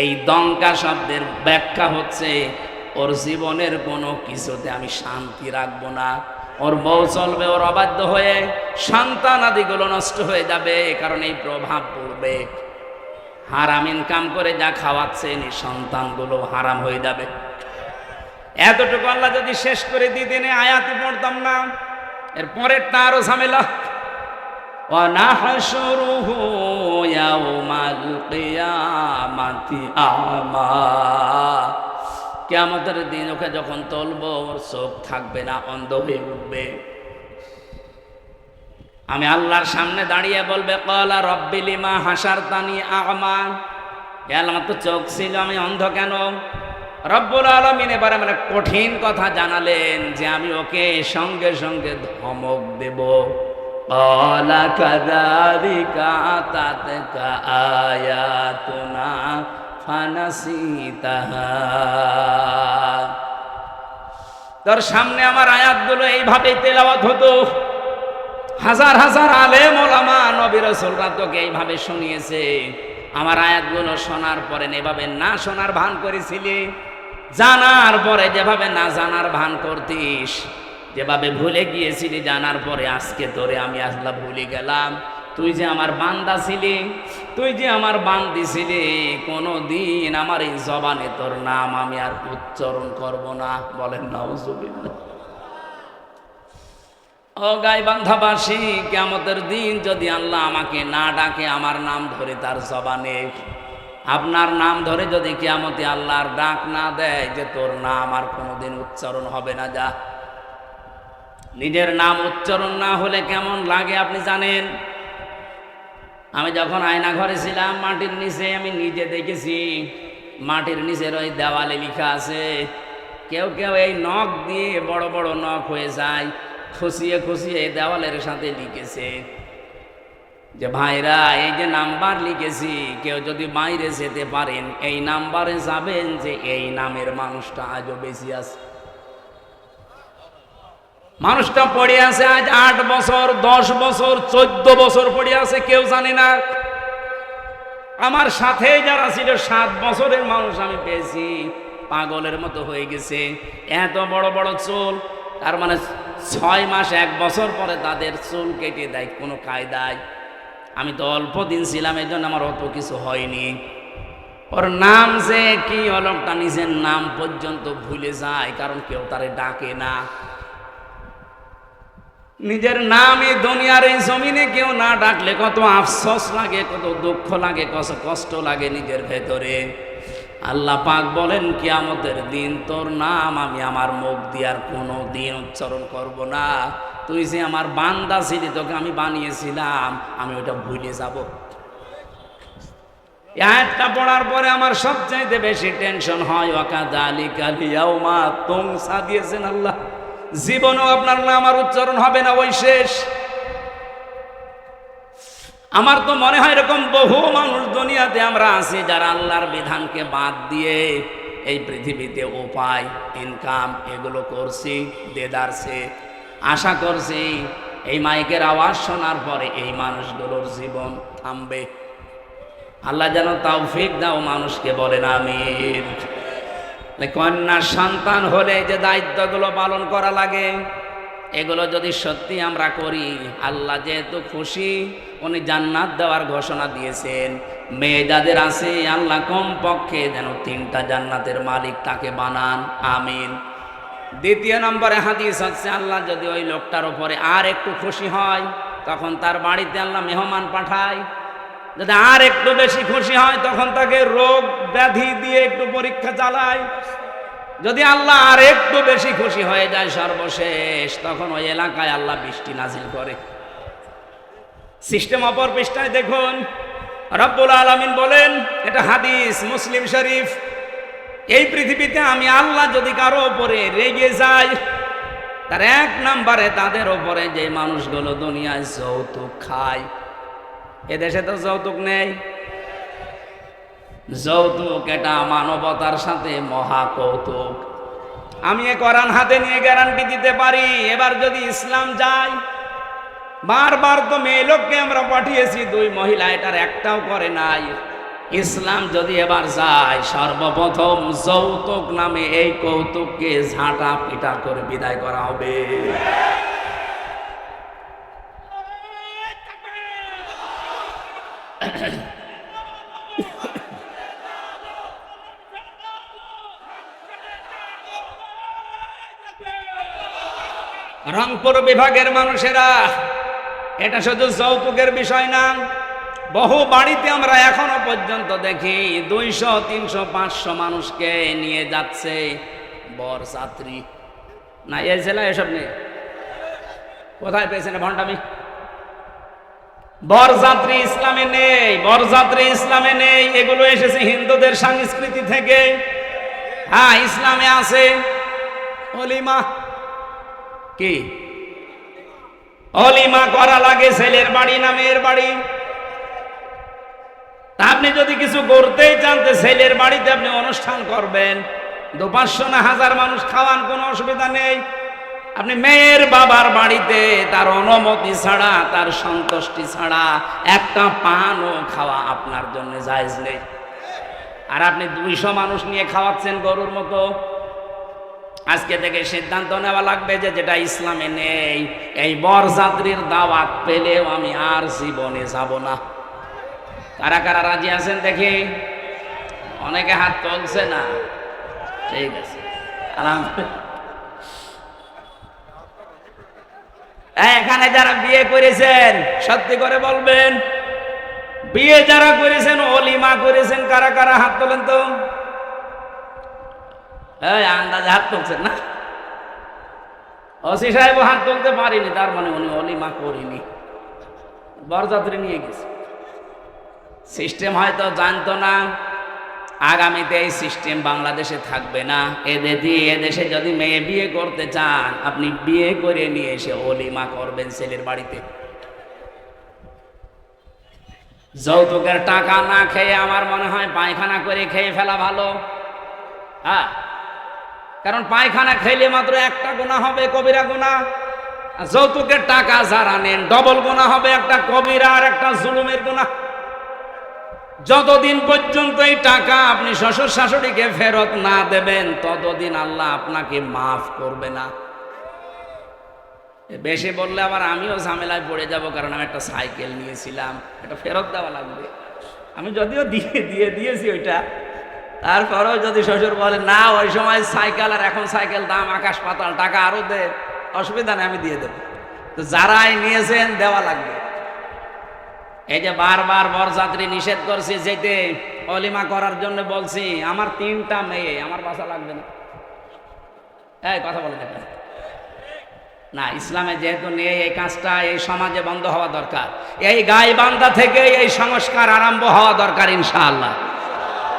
এই দঙ্কা শব্দের ব্যাখ্যা হচ্ছে ওর জীবনের কোনো কিছুতে আমি শান্তি রাখবো না। ওর বউ চলবে ওর অবাধ্য হয়ে, সন্তান আদিগুলো নষ্ট হয়ে যাবে, কারণ এই প্রভাব পড়বে। হারাম ইনকাম করে যা খাওয়াচ্ছেন এই সন্তানগুলো হারাম হয়ে যাবে। এতটুকু আল্লাহ যদি শেষ করে দিতেন আয়াতি পড়তাম না। এর পরেরটা আরো ঝামেলা। ওয়া নাহশুরুহু ইয়াওমাল কিয়ামাতি আ'মা। কিয়ামতের দিন ওকে যখন তুলবো, ওর চোখ থাকবে না, অন্ধ হয়ে উঠবে। আমি আল্লাহর সামনে দাঁড়িয়ে বলবে, ক্বালা রাব্বি লিমা হাসারতানি আ'মা। হে আল্লাহ, আমার তো চোখ ছিল, আমি অন্ধ কেন? রব্বুল আলামিন এবারে মানে কঠিন কথা জানালেন যে আমি ওকে সঙ্গে সঙ্গে ধমক দেব। ক্বালা কাযালিকা আতাতকা আয়াতুনা ফানাসিতাহা। তোর সামনে আমার আয়াতগুলো এইভাবেই তেলাওয়াত হতো। হাজার হাজার আলেম ওলামা নবী রাসূলরা তোকে এইভাবে শুনিয়েছে। আমার আয়াতগুলো শোনার পরে এভাবে না শোনার ভান করেছিলি, জানার পরে যেভাবে না জানার ভান করতিস, যেভাবে ভুলে গিয়েছিলি জানার পরে, আজকে তোরে আমি আল্লাহ ভুলে গেলাম। তুই যে আমার বান্দা ছিলি, তুই যে আমার বান্দি ছিলি, কোনো দিন আমার এই জবানে তোর নাম আমি আর উচ্চারণ করব না। বলেন নাউজুবিল্লাহ। ও গাইবান্ধাবাসী, কিয়ামতের দিন যদি আল্লাহ আমাকে না ডাকে, আমার নাম ধরে তার জবানে, আপনার নাম ধরে যদি কিয়ামতে আল্লাহর ডাক না দেয় যে তোর নাম আর কোনোদিন উচ্চারণ হবে না, যা। নিজের নাম উচ্চারণ না হলে কেমন লাগে আপনি জানেন? আমি যখন আয়না ঘরে ছিলাম, মাটির নিচে আমি নিজে দেখেছি, মাটির নিচের ওই দেওয়ালে লেখা আছে। কেউ কেউ এই নখ দিয়ে বড় বড় নখ হয়ে যায়, খুশিয়ে খুশিয়ে দেওয়ালের সাথে লিখেছে যে ভাইরা, এই যে নাম্বার লিখেছি, কেউ যদি বাইরে যেতে পারেন এই নাম্বারে যাবেন, যে এই নামের মানুষটা আজও বেশি আছে। মানুষটা পড়ে আছে আজ 8 বছর, 10 বছর, 14 বছর পড়ে আছে, কেউ জানে না। আমার সাথে যারা ছিল 7 বছরের মানুষ আমি পেয়েছি, পাগলের মতো হয়ে গেছে। এত বড় বড় চুল, তার মানে 6 মাস 1 বছর পরে তাদের চুল কেটে দেয় কোনো কায়দায়। আমি তো অল্প দিন ছিলাম, এই জন্য আমার অত কিছু হয়নি। ওর নাম যে কি, লোকটা নিজের নাম পর্যন্ত ভুলে যায়, কারণ কেউ তারে ডাকে না। নিজের নাম এই দুনিয়ার এই জমিনে কেউ না ডাকলে কত আফসোস লাগে, কত দুঃখ লাগে, কত কষ্ট লাগে নিজের ভেতরে। আল্লাহ পাক বলেন কিয়ামতের দিন তোর নাম আমি আমার মুখ দিয়ে আর কোনো দিন উচ্চারণ করব না। তুই যে আমার বান্দা ছিলি, তোকে আমি বানিয়েছিলাম, আমি ওটা ভুলে যাব। আয়াতটা পড়ার পরে আমার সবচাইতে বেশি টেনশন হয়, ওয়াকাযালিকা লিয়াউমা তুমসা দিয়েছেন আল্লাহ, জীবনেও আপনার নাম আর উচ্চারণ হবে না, ওই শেষ। আমার তো মনে হয় এরকম বহু মানুষ দুনিয়াতে আমরা আছি যারা আল্লাহর বিধানকে বাদ দিয়ে এই পৃথিবীতে উপায়, ইনকাম এগুলো করছি, দেদারছে। আশা করছি এই মাইকের আওয়াজ শোনার পরে এই মানুষগুলোর জীবন থামবে। আল্লাহ যেন তৌফিক দাও মানুষকে, বলেন আমিন। কন্যা সন্তান হলে যে দায়িত্বগুলো পালন করা লাগে, এগুলো যদি সত্যি আমরা করি, আল্লাহ যেহেতু খুশি, উনি জান্নাত দেওয়ার ঘোষণা দিয়েছেন। মেয়ে যাদের আছে, আল্লাহ কমপক্ষে যেন 3টা জান্নাতের মালিক তাকে বানান, আমিন। দ্বিতীয় নম্বরে হাদিস হচ্ছে, আল্লাহ যদি ওই লোকটার উপরে আর একটু খুশি হয়, তখন তার বাড়িতে আল্লাহ মেহমান পাঠায়। যদি আর একটু বেশি খুশি হয়, তখন তাকে রোগ ব্যাধি দিয়ে একটু পরীক্ষা চালায়। যদি আল্লাহ আর একটু বেশি খুশি হয়ে যায়, সর্বশেষ তখন ওই এলাকায় আল্লাহ বৃষ্টি নাজিল করে। সিস্টেম অপর পৃষ্ঠায় দেখুন, রব্বুল আলামিন বলেন, এটা হাদিস মুসলিম শরীফ, এই পৃথিবীতে আমি আল্লাহ যদি কারো উপরে রেগে যাই, তার 1 নম্বরে তাদের উপরে যে মানুষগুলো দুনিয়ায় যৌতুক খায়। এদেশে তো যৌতুক নেই। যৌতুক এটা মানবতার সাথে মহা কৌতুক। আমি এ কোরআন হাতে নিয়ে গ্যারান্টি দিতে পারি, এবার যদি ইসলাম যায়, বারবার তো মেয়ে লোককে আমরা পাঠিয়েছি, 2 মহিলা এটার একটাও করে নাই। ইসলাম যদি এবার যায়, সর্বপ্রথম যৌতুক নামে এই কৌতুককে ঝাঁটা পিটা করে বিদায় করা হবে। রংপুর বিভাগের মানুষেরা, এটা শুধু যৌতুকের বিষয় না, বহু বাড়িতে আমরা এখনো পর্যন্ত দেখি 200, 300, 500 মানুষকে নিয়ে যাচ্ছে বরযাত্রী। না এই জেলায় এসব নেই, কোথায় পেয়েছেন ভণ্ডামি? বরযাত্রী ইসলামে নেই, বরযাত্রী ইসলামে নেই। এগুলো এসেছে হিন্দুদের সংস্কৃতি থেকে। হ্যাঁ, ইসলামে আছে অলিমা। কি অলিমা করা লাগে? ছেলের বাড়ি না মেয়ের বাড়ি? তা আপনি যদি কিছু করতেই চান, ছেলের বাড়িতে আপনি অনুষ্ঠান করবেন, 200-500 না 1000 মানুষ খাওয়ান, কোনো অসুবিধা নেই। আপনি মেয়ের বাবার বাড়িতে তার অনুমতি ছাড়া, তার সন্তুষ্টি ছাড়া একটা পানও খাওয়া আপনার জন্য জায়েজ নেই। আর আপনি 200 মানুষ নিয়ে খাওয়াচ্ছেন গরুর মতো। আজকে থেকে সিদ্ধান্ত নেওয়া লাগবে যে যেটা ইসলামে নেই, এই বরযাত্রীর দাওয়াত পেলেও আমি আর জীবনে যাব না। কারা কারা রাজি আছেন দেখি? অনেকে হাত তুলছে না। ঠিক আছে, আলহামদুলিল্লাহ। এখানে যারা বিয়ে করেছেন সত্যি করে বলবেন, বিয়ে যারা করেছেন, অলিমা করেছেন, কারা কারা হাত তোলেন তো? আন্দাজে হাত তুলছেন না? ওসি সাহেব হাত তুলতে পারিনি, তার মানে উনি অলিমা করিনি, বরযাত্রী নিয়ে গেছে। সিস্টেম হয়তো জানতো না, আগামীতে এই সিস্টেম বাংলাদেশে থাকবে না। এদেশে যদি মেয়ে বিয়ে করতে চান, আপনি বিয়ে করে নিয়ে এসে অলিমা করবেন ছেলের বাড়িতে। যৌতুকের টাকা না খেয়ে আমার মনে হয় পায়খানা করে খেয়ে ফেলা ভালো। হ্যাঁ, কারণ পায়খানা খেলে মাত্র একটা গুনাহ হবে, কবিরা গুনাহ। যৌতুকের টাকা যারা নেন, ডবল গুনাহ হবে, একটা কবিরা আর একটা জুলুমের গুনাহ। যতদিন পর্যন্ত এই টাকা আপনি শ্বশুর শাশুড়িকে ফেরত না দেবেন, ততদিন আল্লাহ আপনাকে মাফ করবে না। বেশি বললে আবার আমিও ঝামেলায় পড়ে যাব, কারণ আমি একটা সাইকেল নিয়েছিলাম, এটা ফেরত দেওয়া লাগবে। আমি যদিও দিয়েছি ওইটা, তারপরেও যদি শ্বশুর বলে না ওই সময় সাইকেল আর এখন সাইকেল দাম আকাশ পাতাল, টাকা আরো দে, অসুবিধা নেই আমি দিয়ে দেবো। তো যারাই নিয়েছেন দেওয়া লাগবে। এই যে বারবার বরযাত্রী নিষেধ করছি যেতে, অলিমা করার জন্য বলছি, আমার 3টা মেয়ে, আমার বাসা লাগবে না। এই কথা বলে দেখেন না, ইসলামে যেহেতু নেই এই কাজটা, এই সমাজে বন্ধ হওয়া দরকার। এই গাইবান্ধা থেকে এই সংস্কার আরম্ভ হওয়া দরকার ইনশাআল্লাহ।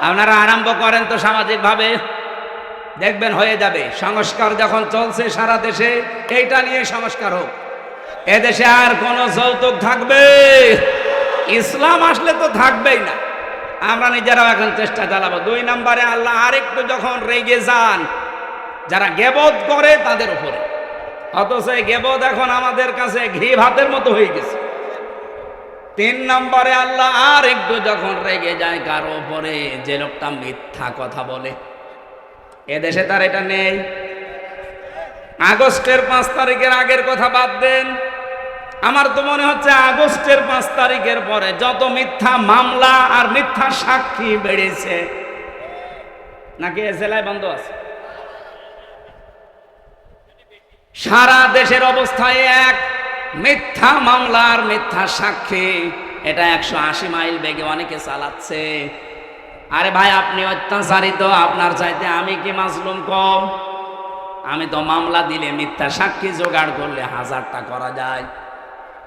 আপনারা আরম্ভ করেন তো সামাজিকভাবে, দেখবেন হয়ে যাবে। সংস্কার যখন চলছে সারা দেশে, এইটা নিয়ে সংস্কার হোক। এদেশে আর কোন যৌতুক থাকবে? ইসলাম আসলে তো থাকবেই না। আমরা নিজেরাও এখন চেষ্টা চালাবো। 2 নম্বরে আল্লাহ আরেকটু যখন রেগে যান যারা গেবত করে তাদের উপরে, অথচ গেবত এখন আমাদের কাছে ঘি ভাতের মতো হয়ে গেছে। 3 নম্বরে আল্লাহ আর একটু যখন রেগে যায় কারো উপরে, যে লোকটা মিথ্যা কথা বলে। এদেশে তার এটা নেই। আগস্টের 5 তারিখের আগের কথা বাদ দেন, আমার তো মনে হচ্ছে আগস্টের 5 তারিখের পরে যত মিথ্যা মামলা আর মিথ্যা সাক্ষী বেড়েছে, নাকি এ জেলায় বন্ধ আছে? সারা দেশের অবস্থায় এক, মিথ্যা মামলা আর মিথ্যা সাক্ষী, এটা 180 মাইল বেগে অনেকে চালাচ্ছে। আরে ভাই আপনি অত্যাচারিত, আপনার চাইতে আমি কি মাজলুম কম? আমি তো মামলা দিলে মিথ্যা সাক্ষী জোগাড় করলে 1000টা করা যায়।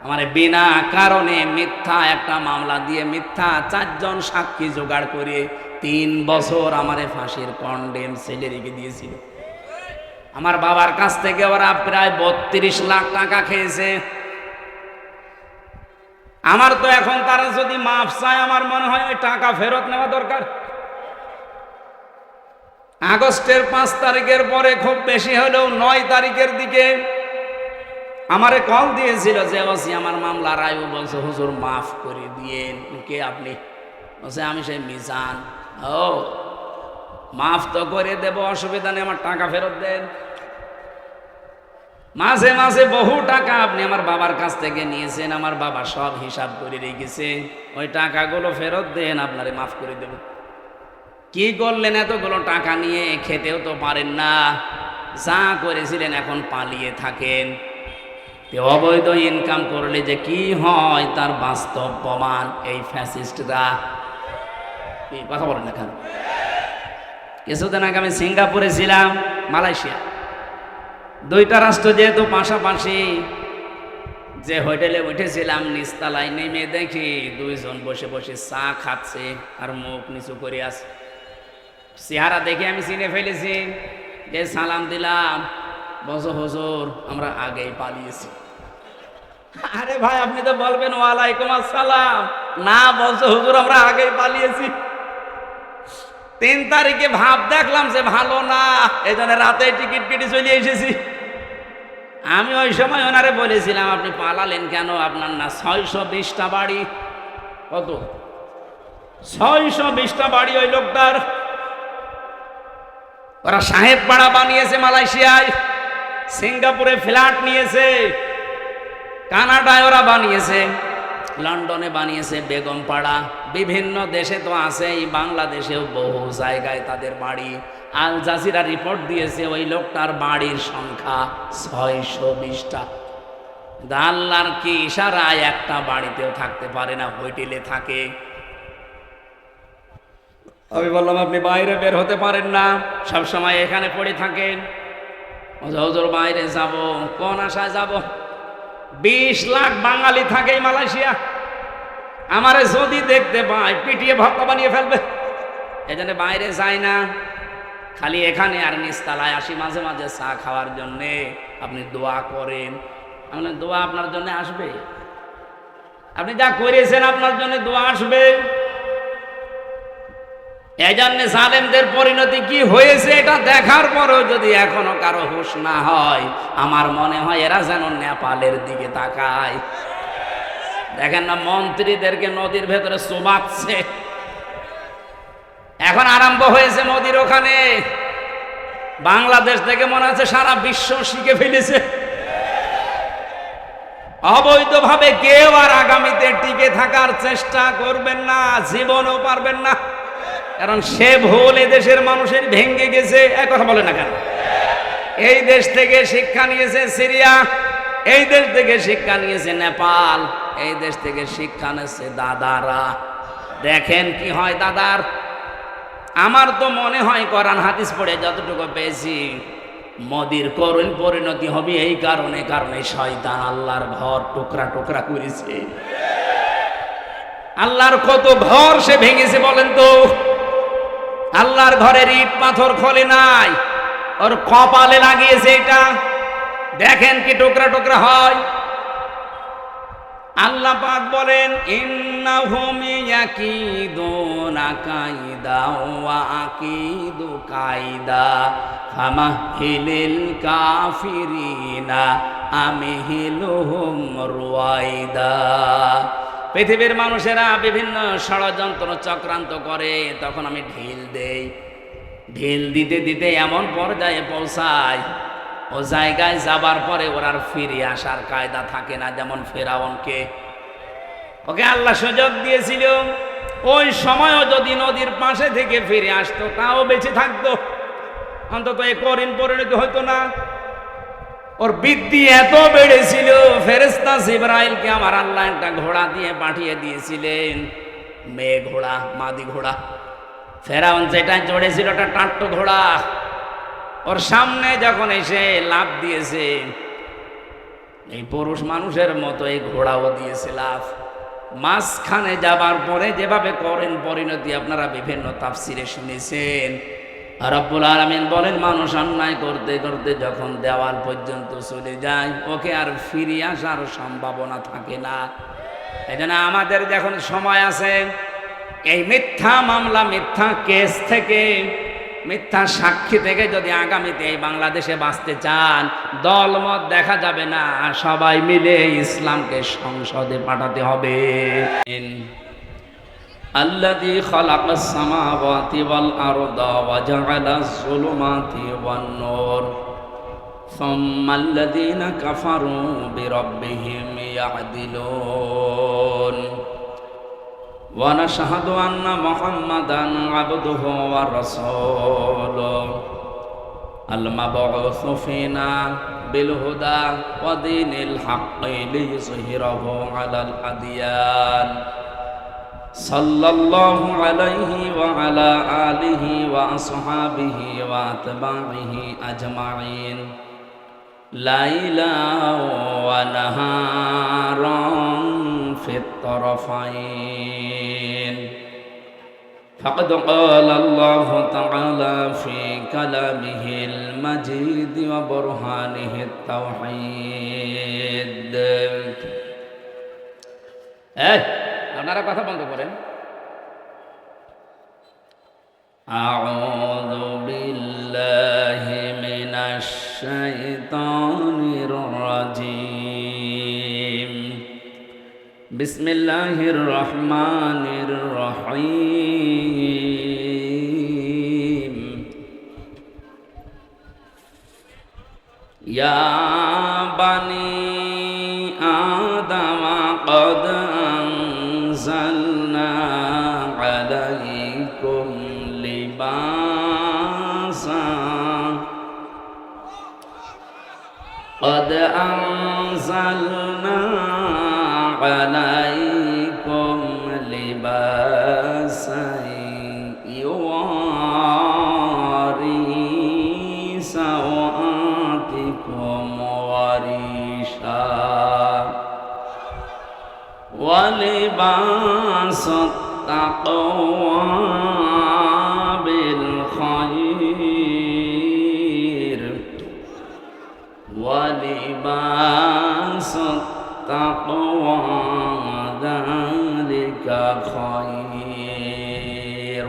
আমার বিনা কারণে মিথ্যা একটা মামলা দিয়ে মিথ্যা 4 জন সাক্ষী জোগাড় করে 3 বছর আমারে ফাঁসির কন্ডেম ছেলে রেখে দিয়েছিল। আমার বাবার কাছ থেকে ওরা প্রায় 32 লাখ টাকা খেয়েছে। আমার তো এখন তারা যদি মাফ চায়, আমার মনে হয় ওই টাকা ফেরত নেওয়া দরকার। আগস্টের 5 তারিখের পরে খুব বেশি হলেও 9 তারিখের দিকে আমারে কল দিয়েছিল যে ওসি আমার মামলা রায়ও, বলছে হুজুর মাফ করে দিয়েন। কে আপনি? বলছে আমি সেই মিজান। ও মাফ তো করে দেব, অসুবিধা নেই, আমার টাকা ফেরত দেন। মাঝে মাঝে বহু টাকা আপনি আমার বাবার কাছ থেকে নিয়েছেন, আমার বাবা সব হিসাব করে রেখেছে, ওই টাকাগুলো ফেরত দেন, আপনারে মাফ করে দেব। কি করলেন এতগুলো টাকা নিয়ে? খেতেও তো পারেন না, যা করেছিলেন এখন পালিয়ে থাকেন। অবৈধ ইনকাম করলে যে কি হয় তার বাস্তব প্রমাণ এই ফ্যাসিস্টরা। কথা বলেন না কেন? কিছুদিন আগে আমি সিঙ্গাপুরে ছিলাম, মালয়েশিয়া, 2টা রাষ্ট্র যেহেতু পাশাপাশি, যে হোটেলে উঠেছিলাম নিচতলায় নেমে দেখি 2 জন বসে বসে চা খাচ্ছে আর মুখ নিচু করে আছে। চেহারা দেখে আমি চিনে ফেলেছি, যে সালাম দিলাম, বলছো হুজুর আমরা আগেই পালিয়েছি। আরে ভাই আপনি তো বলবেন ওয়ালাইকুম আসসালাম, না বলছো হুজুর আমরা আগেই পালিয়েছি। 3 তারিখে ভাব দেখলাম যে ভালো না, এই জন্য রাতে টিকিট কেটে চলে এসেছি। আমি ওই সময় ওনারে বলেছিলাম আপনি পালালেন কেন? আপনার না 620টা বাড়ি? কত? 620টা বাড়ি ওই লোকটার। ওরা সাহেব পাড়া বানিয়েছে মালয়েশিয়ায়, সিঙ্গাপুরে ফ্ল্যাট নিয়েছে, কানাডায় ওরা বানিয়েছে, লন্ডনে বানিয়েছে বেগম পাড়া, বিভিন্ন দেশে তো আছেই, বাংলাদেশেও বহু জায়গায় তাদের বাড়ি। আল জাজিরা রিপোর্ট দিয়েছে ওই লোকটার বাড়ির সংখ্যা 620টা। আল্লাহর কি ইশারায় একটা বাড়িতেও থাকতে পারে না, হোটেলে থাকে। আমি বললাম আপনি বাইরে বের হতে পারেন না, সব সময় এখানে পড়ে থাকেন। হুজুর বাইরে যাব, কোন আশায় যাব? 20 লাখ বাঙালি থাকে মালয়েশিয়া, আমারে যদি দেখতে পায় পিটিয়ে ভক্ত বানিয়ে ফেলবে, এজন্য বাইরে যাই না, খালি এখানে আর নিচতলায় আসি মাঝে মাঝে চা খাওয়ার জন্যে। আপনি দোয়া করেন। আমি দোয়া আপনার জন্য আসবে, আপনি যা করেছেন আপনার জন্য দোয়া আসবে। এই জন্য জালেমদের পরিণতি কি হয়েছে এটা দেখার পরেও যদি এখনো কারো হুঁশ না হয়, আমার মনে হয় এরা যেন নেপালের দিকে তাকায়। দেখেন না মন্ত্রীদেরকে নদীর ভেতরে চোবাচ্ছে, এখন আরম্ভ হয়েছে নদীর ওখানে। বাংলাদেশ থেকে মনে হচ্ছে সারা বিশ্ব শিখে ফেলেছে। অবৈধভাবে কেউ আর আগামীতে টিকে থাকার চেষ্টা করবেন না, জীবনও পারবেন না। কারণ সে ভুল এদেশের মানুষের ভেঙে গেছে। এক কথা বলে না কেন? এই দেশ থেকে শিক্ষা নিয়েছে সিরিয়া, এই দেশ থেকে শিক্ষা নিয়েছে নেপাল, এই দেশ থেকে শিক্ষা নিয়েছে দাদারা। দেখেন কি হয় দাদার। আমার তো মনে হয় কোরআন হাদিস পড়ে যতটুকু পেয়েছি, মোদির করুণ পরিণতি হবে এই কারণে শয়তান আল্লাহর ঘর টুকরা টুকরা করেছে। আল্লাহর কত ঘর সে ভেঙেছে বলেন তো। আল্লাহর ঘরের ইট পাথর খোলে নাই, ওর কপালে লাগিয়েছে এটা। দেখেন কি টুকরা টুকরা হয়। আল্লাহ পাক বলেন ইন্নাহুম ইয়াকিদুনা কাইদা ওয়া আকিদু কাইদা ফামাহিলিল কাফিরিনা আমহিলুহুম রুয়াইদা। পৃথিবীর মানুষেরা বিভিন্ন ষড়যন্ত্র চক্রান্ত করে, তখন আমি ঢিল দেই। ঢিল দিতে দিতে এমন পর্যায়ে পৌঁছায়, ও জায়গায় যাবার পরে ওর আর ফিরে আসার কায়দা থাকে না। যেমন ফেরাউনকে, ওকে আল্লাহ সুযোগ দিয়েছিল, ওই সময়ও যদি নদীর পাশে থেকে ফিরে আসতো তাও বেঁচে থাকতো, অন্তত এ করিন পরিণতি হতো না। ওর বৃদ্ধি এত বেড়েছিল, ফেরেশতা জিবরাইলকে আমার আল্লাহ একটা ঘোড়া দিয়ে পাঠিয়ে দিয়েছিলেন, মেয়ে ঘোড়া, মাদি ঘোড়া। ফেরাউন যেটা চড়েছিল ওটা টাট্ট ঘোড়া। ওর সামনে যখন এসে লাফ দিয়েছে, এই পুরুষ মানুষের মতো এই ঘোড়াও দিয়েছে লাফ। মাঝখানে যাবার পরে যেভাবে করেন পরিণতি আপনারা বিভিন্ন তাফসিরে শুনেছেন। রব্বুল আলামিন বলেন মানুষ অন্যায় করতে করতে যখন দেওয়াল পর্যন্ত চলে যায়, ওকে আর ফিরে আসার সম্ভাবনা থাকে না। এই জন্য আমাদের যখন সময় আছে, এই মিথ্যা মামলা, মিথ্যা কেস থেকে, মিথ্যা সাক্ষী থেকে যদি আগামীতে এই বাংলাদেশে বাঁচতে চান, দলমত দেখা যাবে না, সবাই মিলে ইসলামকে সংসদে পাঠাতে হবে। আল্লাযী খালাকাস সামাওয়াতি ওয়াল আরদা ওয়া জাআলাজ যুলুমাতি ওয়ান নূর সুম্মাল্লাযীনা কাফারু বিরাব্বিহিম ইয়া'দিলুন ওয়া নাশহাদু আন্না মুহাম্মাদান আবদুহু ওয়া রাসূলুহু আল মাবউসু ফিনা বিল হুদা ওয়া দীনিল হাক্কি লিইয়ুযহিরাহু আলাল আদিয়ান সাল্লাল্লাহু আলাইহি ওয়া আলা আলিহি ওয়া আসহাবিহি ওয়া আতবাইহি আজমাইন লাইলা ওয়া নাহারান ফিত তারাফাইন। ফাকাদ ক্বালা আল্লাহু তাআলা ফি কালামিহিল মাজিদ ওয়া বুরহানিহিত তাওহীদ। আপনারা কথা বন্ধ করেন। আউযু বিল্লাহি মিনাশ শাইতানির রাজীম। বিসমিল্লাহির রহমানির রহিম। ইয়া বানি আদম قد أنزلنا عليكم لباسا قد أنزلنا عليكم لباسا يواري سوآتكم وريشا ولباس التقوى بالخير ولباس التقوى ذلك خير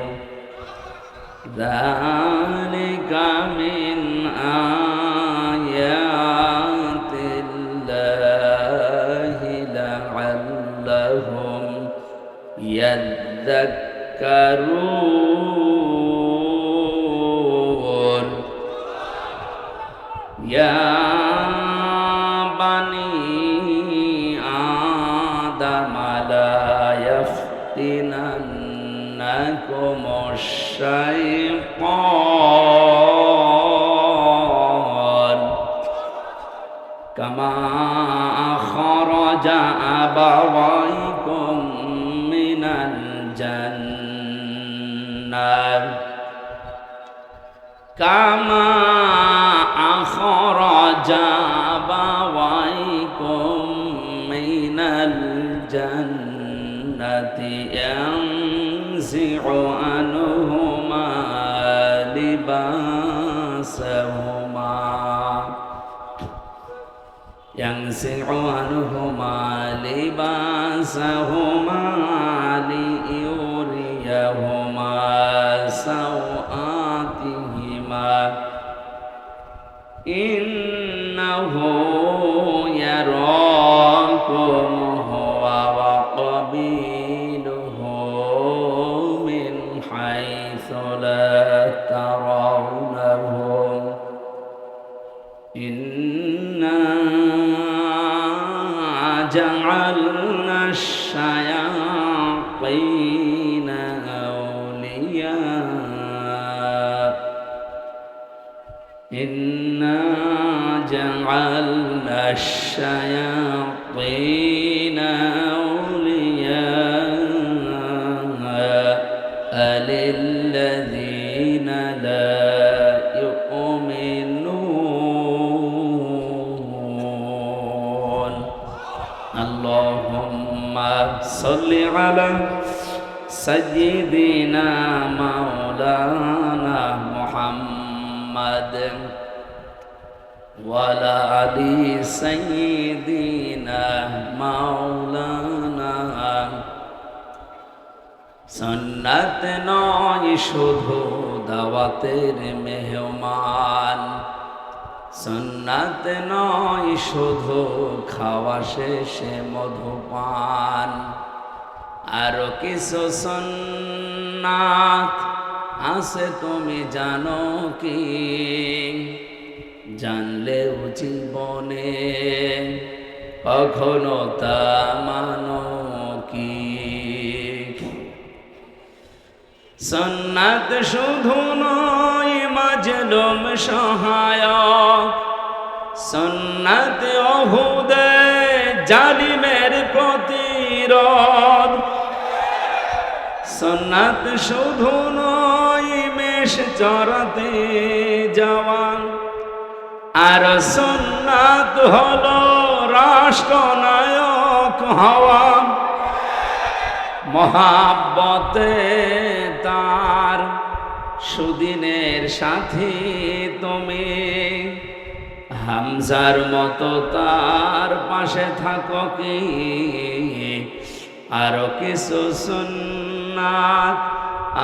ذلك من آيات الله لعلهم يذكرون يا بني الشيطان كما أخرج أبويكم من الجنة كما أخرج أبويكم من الجنة ينزع عنهما لباسهما ينزع عنهما لباسهما ليريهما سوآتهما إنه يراكم هو وقبيله من حيث لا ترونهم إنا جعلنا الشياطين أولياء إنا جعلنا الشياطين أولياء للذين لا يؤمنون اللهم صل على سيدنا مولانا محمد وعلى آل سيدنا مولانا সুন্নাত নয় শুধু দাওয়াতের মেহমান সুন্নাত নয় শুধু খাওয়া শেষে মধুপান আরো কিছু সুন্নাত আছে তুমি জানো কি জানলেও জীবনে কখনো তা মানো কি সুন্নাত শুধু নয় মাজলুম সহায়ক সুন্নাত ওহুদে জালিমের প্রতিরোধ সুন্নাত শুধু নয় মেষ চরাতে যাওয়া আর সুন্নাত হলো রাষ্ট্রনায়ক হওয়া মহাব্বতে তার সুদিনের সাথী তুমি হামজার মতো তার পাশে থাকো কি আরো কিছু সুন্নাত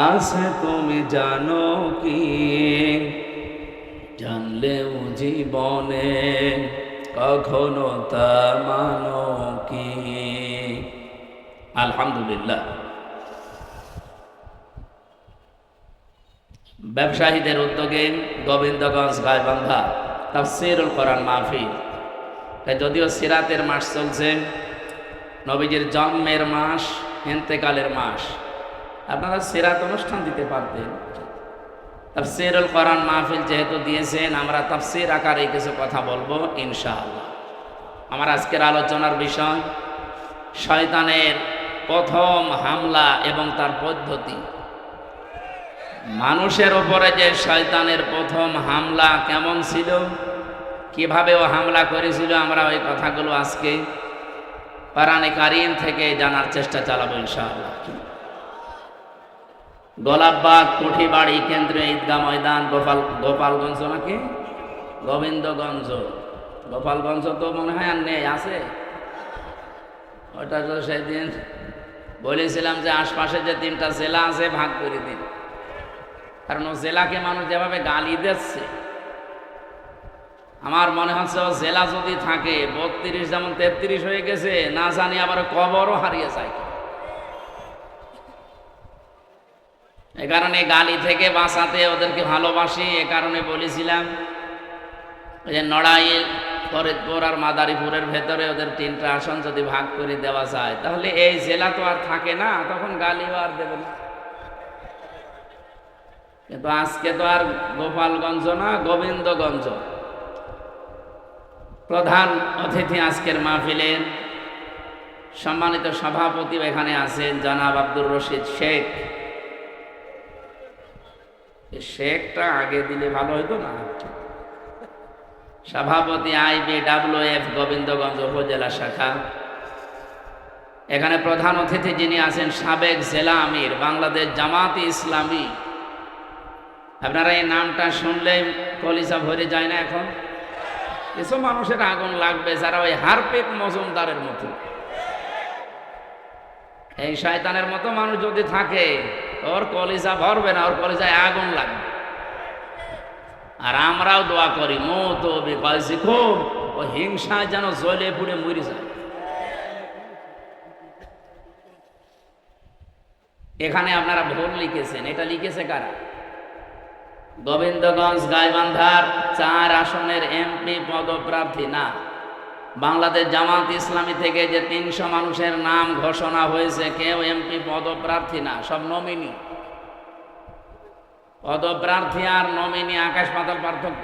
আছে তুমি জানো কি জানলেও জীবনে কখনো তা মানো কি আলহামদুলিল্লাহ ব্যবসায়ীদের উদ্যোগে গোবিন্দগঞ্জ গাইবান্ধা তাফসীরুল কোরআন মাহফিল যদিও সিরাতের মাস চলছে নবীজির জন্মের মাস ইন্তেকালের মাস আপনারা সিরাত অনুষ্ঠান দিতে পারতেন তাফসীরুল কোরআন মাহফিল যেহেতু দিয়েছেন আমরা তাফসীর আকারে কিছু কথা বলবো ইনশাআল্লাহ আমার আজকের আলোচনার বিষয় শয়তানের প্রথম হামলা এবং তার পদ্ধতি মানুষের উপরে যে শয়তানের প্রথম হামলা কেমন ছিল কিভাবে ও হামলা করেছিল আমরা ওই কথাগুলো আজকে কোরআনে কারীম থেকে জানার চেষ্টা চালাবো ইনশাআল্লাহ গোলাপবাগ কুঠিবাড়ি কেন্দ্রীয় ঈদগাহ ময়দান গোপালগঞ্জ নাকি গোবিন্দগঞ্জ গোপালগঞ্জ তো মনে হয় আর নেই আছে ওটা তো সেদিন বলেছিলাম যে আশপাশে যে 3টা জেলা আছে ভাগ করে দিন কারণ ও জেলাকে মানুষ যেভাবে গালি দিচ্ছে আমার মনে হচ্ছে ও জেলা যদি থাকে 32 যেমন 33 হয়ে গেছে না জানি আবার কবরও হারিয়ে যায় এ কারণে গালি থেকে বাঁচাতে ওদেরকে ভালোবাসি এ কারণে বলেছিলাম ওই যে নড়াইল ফরিদপুর আর মাদারীপুরের ভেতরে ওদের 3টা আসন যদি ভাগ করে দেওয়া যায় তাহলে এই জেলা তো আর থাকে না তখন গালিও আর দেবে না কিন্তু আজকে তো আর গোপালগঞ্জ না, গোবিন্দগঞ্জ। প্রধান অতিথি আজকের মাহফিলের সম্মানিত সভাপতি এখানে আছেন জনাব আব্দুর রশিদ শেখ। শেখটা আগে দিলে ভালো হতো না। সভাপতি IBWF গোবিন্দগঞ্জ উপজেলা শাখা। এখানে প্রধান অতিথি যিনি আছেন সাবেক জেলা আমির বাংলাদেশ জামাতে ইসলামী। আপনারা এই নামটা শুনলে কলিজা ভরে যায় না? এখন কিছু মানুষের আগুন লাগবে যারা ওই হারপেক মজুমদারের মতো, এই শয়তানের মতো মানুষ যদি থাকে ওর কলিজা ভরবে না, ওর কলিজায় আগুন লাগবে। আর আমরাও দোয়া করি মত বিপাইছি খুব, ও হিংসায় যেন জ্বলে পুড়ে মরে যায়। এখানে আপনারা ভুল লিখেছেন, এটা লিখেছে কারা? গোবিন্দগঞ্জ গাইবান্ধার 4 আসনের MP পদপ্রার্থী না, বাংলাদেশ জামাত ইসলামী থেকে যে 300 মানুষের নাম ঘোষণা হয়েছে কেউ MP পদপ্রার্থী না, সব নমিনি। পদপ্রার্থী আর নমিনি আকাশ পাতাল পার্থক্য।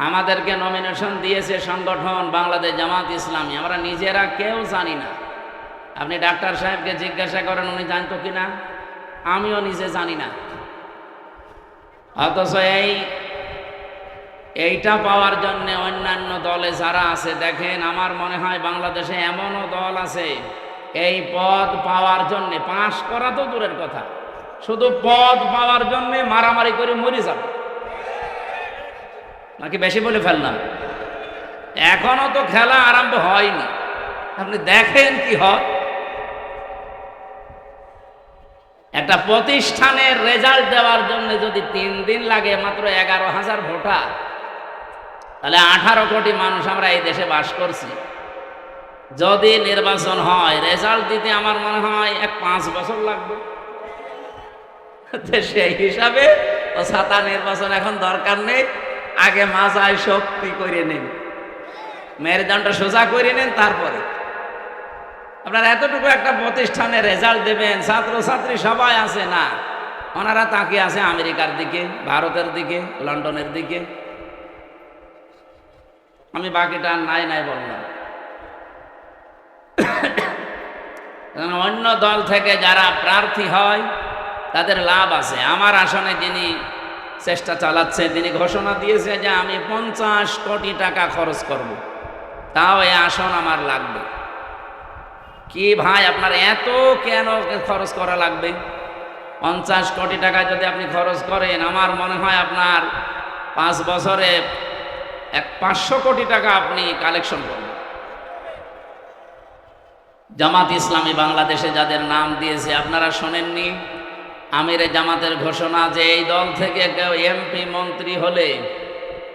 আমাদেরকে নমিনেশন দিয়েছে সংগঠন বাংলাদেশ জামাত ইসলামী, আমরা নিজেরা কেউ জানি না। আপনি ডাক্তার সাহেবকে জিজ্ঞাসা করেন উনি জানতো কিনা, আমিও নিজে জানি না। অথচ এইটা পাওয়ার জন্য অন্যান্য দলে যারা আছে দেখেন, আমার মনে হয় বাংলাদেশে এমনও দল আছে এই পদ পাওয়ার জন্য, পাশ করা তো দূরের কথা, শুধু পদ পাওয়ার জন্য মারামারি করে মরে যাবে। নাকি বেশি বলে ফেললাম? এখনো তো খেলা আরম্ভ হয়নি, আপনি দেখেন কি হয়। একটা প্রতিষ্ঠানের রেজাল্ট দেওয়ার জন্য যদি 3 দিন লাগে মাত্র 11,000 ভোটার, তাহলে 18 কোটি মানুষ আমরা এই দেশে বাস করছি। যদি নির্বাচন হয় রেজাল্ট দিতে আমার মনে হয় 5 বছর লাগবে। সেই হিসাবে ও ছাতা নির্বাচন এখন দরকার নেই, আগে মাজায় শক্তি করে নিন, মেরুদণ্ডটা সোজা করে নেন, তারপরে আপনারা এতটুকু একটা প্রতিষ্ঠানে রেজাল্ট দেবেন, ছাত্রছাত্রী সবাই আছে না, ওনারা তাকিয়ে আছে আমেরিকার দিকে, ভারতের দিকে, লন্ডনের দিকে। আমি বাকিটা নাই নাই বললাম। অন্য দল থেকে যারা প্রার্থী হয় তাদের লাভ আছে। আমার আসনে যিনি চেষ্টা চালাচ্ছে তিনি ঘোষণা দিয়েছে যে আমি 50 কোটি টাকা খরচ করব, তাও এই আসন আমার লাগবে। কি ভাই আপনার এত কেন খরচ করা লাগবে? 50 কোটি টাকা যদি আপনি খরচ করেন, আমার মনে হয় আপনার 5 বছরে 500 কোটি টাকা আপনি কালেকশন করবেন। জামাত ইসলামী বাংলাদেশে যাদের নাম দিয়েছে আপনারা শোনেননি? আমিরে জামাতের ঘোষণা যে এই দল থেকে কেউ MP মন্ত্রী হলে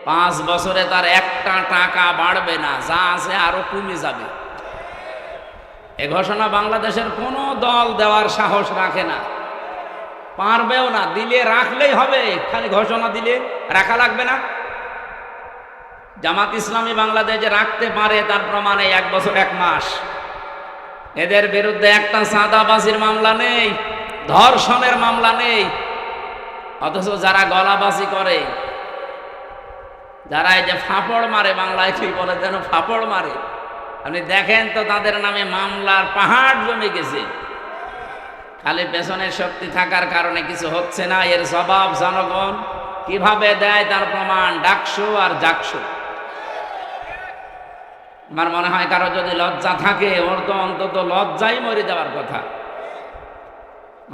5 বছরে তার একটা টাকা বাড়বে না, যা আছে আরো কমে যাবে। এ ঘোষণা বাংলাদেশের কোনো দল দেওয়ার সাহস রাখে না, পারবেও না। দিলে রাখলেই হবে, খালি ঘোষণা দিলে রাখা লাগবে না। জামাত ইসলামী বাংলাদেশে রাখতে পারে তার প্রমাণে 1 বছর 1 মাস। এদের বিরুদ্ধে একটা চাঁদাবাজির মামলা নেই, ধর্ষণের মামলা নেই। অথচ যারা গলাবাজি করে, যারা এই যে ফাপড় মারে, বাংলায় কি বলে যেন ফাপড় মারে, আপনি দেখেন তো তাদের নামে মামলার পাহাড় জমে গেছে। খালি পেছনের শক্তি থাকার কারণে কিছু হচ্ছে না, এর জবাব জনগণ কিভাবে দেয় তার প্রমাণ ডাকসু আর জাকসু। আমার মনে হয় কারো যদি লজ্জা থাকে, ওর তো অন্তত লজ্জাই মরে যাওয়ার কথা।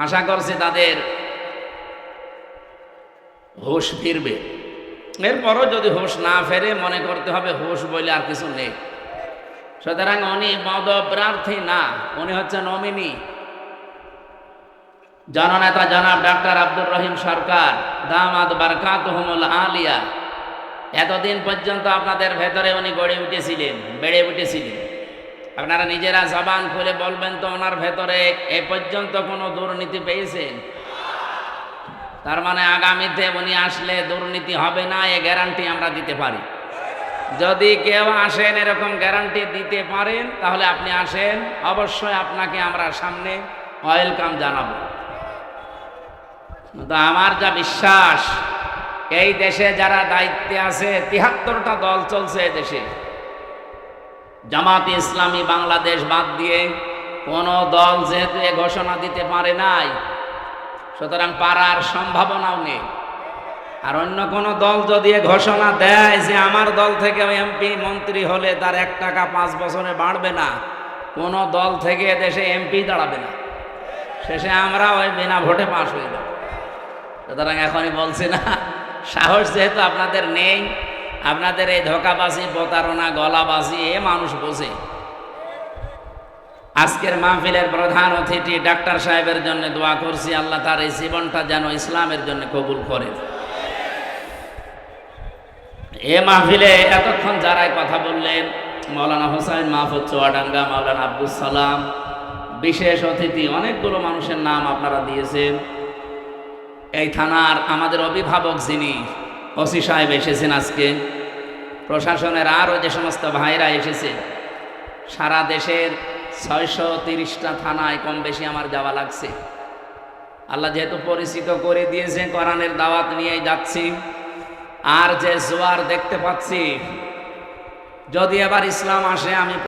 আশা করছি তাদের হুঁশ ফিরবে। এরপরও যদি হুঁশ না ফেরে, মনে করতে হবে হুঁশ বলে আর কিছু নেই। সুতরাং উনি পদপ্রার্থী না, উনি হচ্ছে নমিনি। জননেতা জনাব ডাক্তার আব্দুর রহিম সরকার দামাত বারকাতুহুমুল আলিয়া, এতদিন পর্যন্ত আপনাদের ভেতরে উনি বেড়ে উঠেছিলেন। আপনারা নিজেরা জবান খুলে বলবেন তো ওনার ভেতরে এ পর্যন্ত কোনো দুর্নীতি পেয়েছেন? তার মানে আগামীতে উনি আসলে দুর্নীতি হবে না, এ গ্যারান্টি আমরা দিতে পারি। যদি কেউ আসেন এরকম গ্যারান্টি দিতে পারেন, তাহলে আপনি আসেন, অবশ্যই আপনাকে আমরা সামনে ওয়েলকাম জানাবো। কিন্তু আমার যা বিশ্বাস, এই দেশে যারা দায়িত্বে আছে ৭৩টা দল চলছে দেশে, জামাতে ইসলামী বাংলাদেশ বাদ দিয়ে কোন দল যেহেতু এ ঘোষণা দিতে পারে নাই, সুতরাং পারার সম্ভাবনাও নেই। আর অন্য কোন দল যদি এ ঘোষণা দেয় যে আমার দল থেকে এমপি মন্ত্রী হলে তার ১ টাকা ৫ বছরে বাড়বে না, কোন দল থেকে দেশে এমপি দাঁড়াবে না, শেষে আমরা ওই বিনা ভোটে পাশ হয়ে যাব। সুতরাং এখনই বলছি না, সাহস যেহেতু আপনাদের নেই, আপনাদের এই ধোঁকাবাজি, প্রতারণা, গলাবাজি এ মানুষ বোঝে। আজকের মাহফিলের প্রধান অতিথি ডাক্তার সাহেবের জন্য দোয়া করছি, আল্লাহ তার এই জীবনটা যেন ইসলামের জন্য কবুল করেন। এ মাহফিলে এতক্ষণ যারাই কথা বললেন, মাওলানা হোসাইন মাহফুজ চুয়াডাঙ্গা, মাওলানা আব্দুল সালাম, বিশেষ অতিথি অনেকগুলো মানুষের নাম আপনারা দিয়েছেন। এই থানার আমাদের অভিভাবক যিনি ওসি সাহেব এসেছেন আজকে, প্রশাসনের আরও যে সমস্ত ভাইরা এসেছে, সারা দেশের ৬৩০টা থানায় কম বেশি আমার যাওয়া লাগছে। আল্লাহ যেহেতু পরিচিত করে দিয়েছে, কোরআনের দাওয়াত নিয়েই যাচ্ছি। আর যে জোয়ার দেখতে পাচ্ছি, যদি এবার ইসলাম আসে, আমি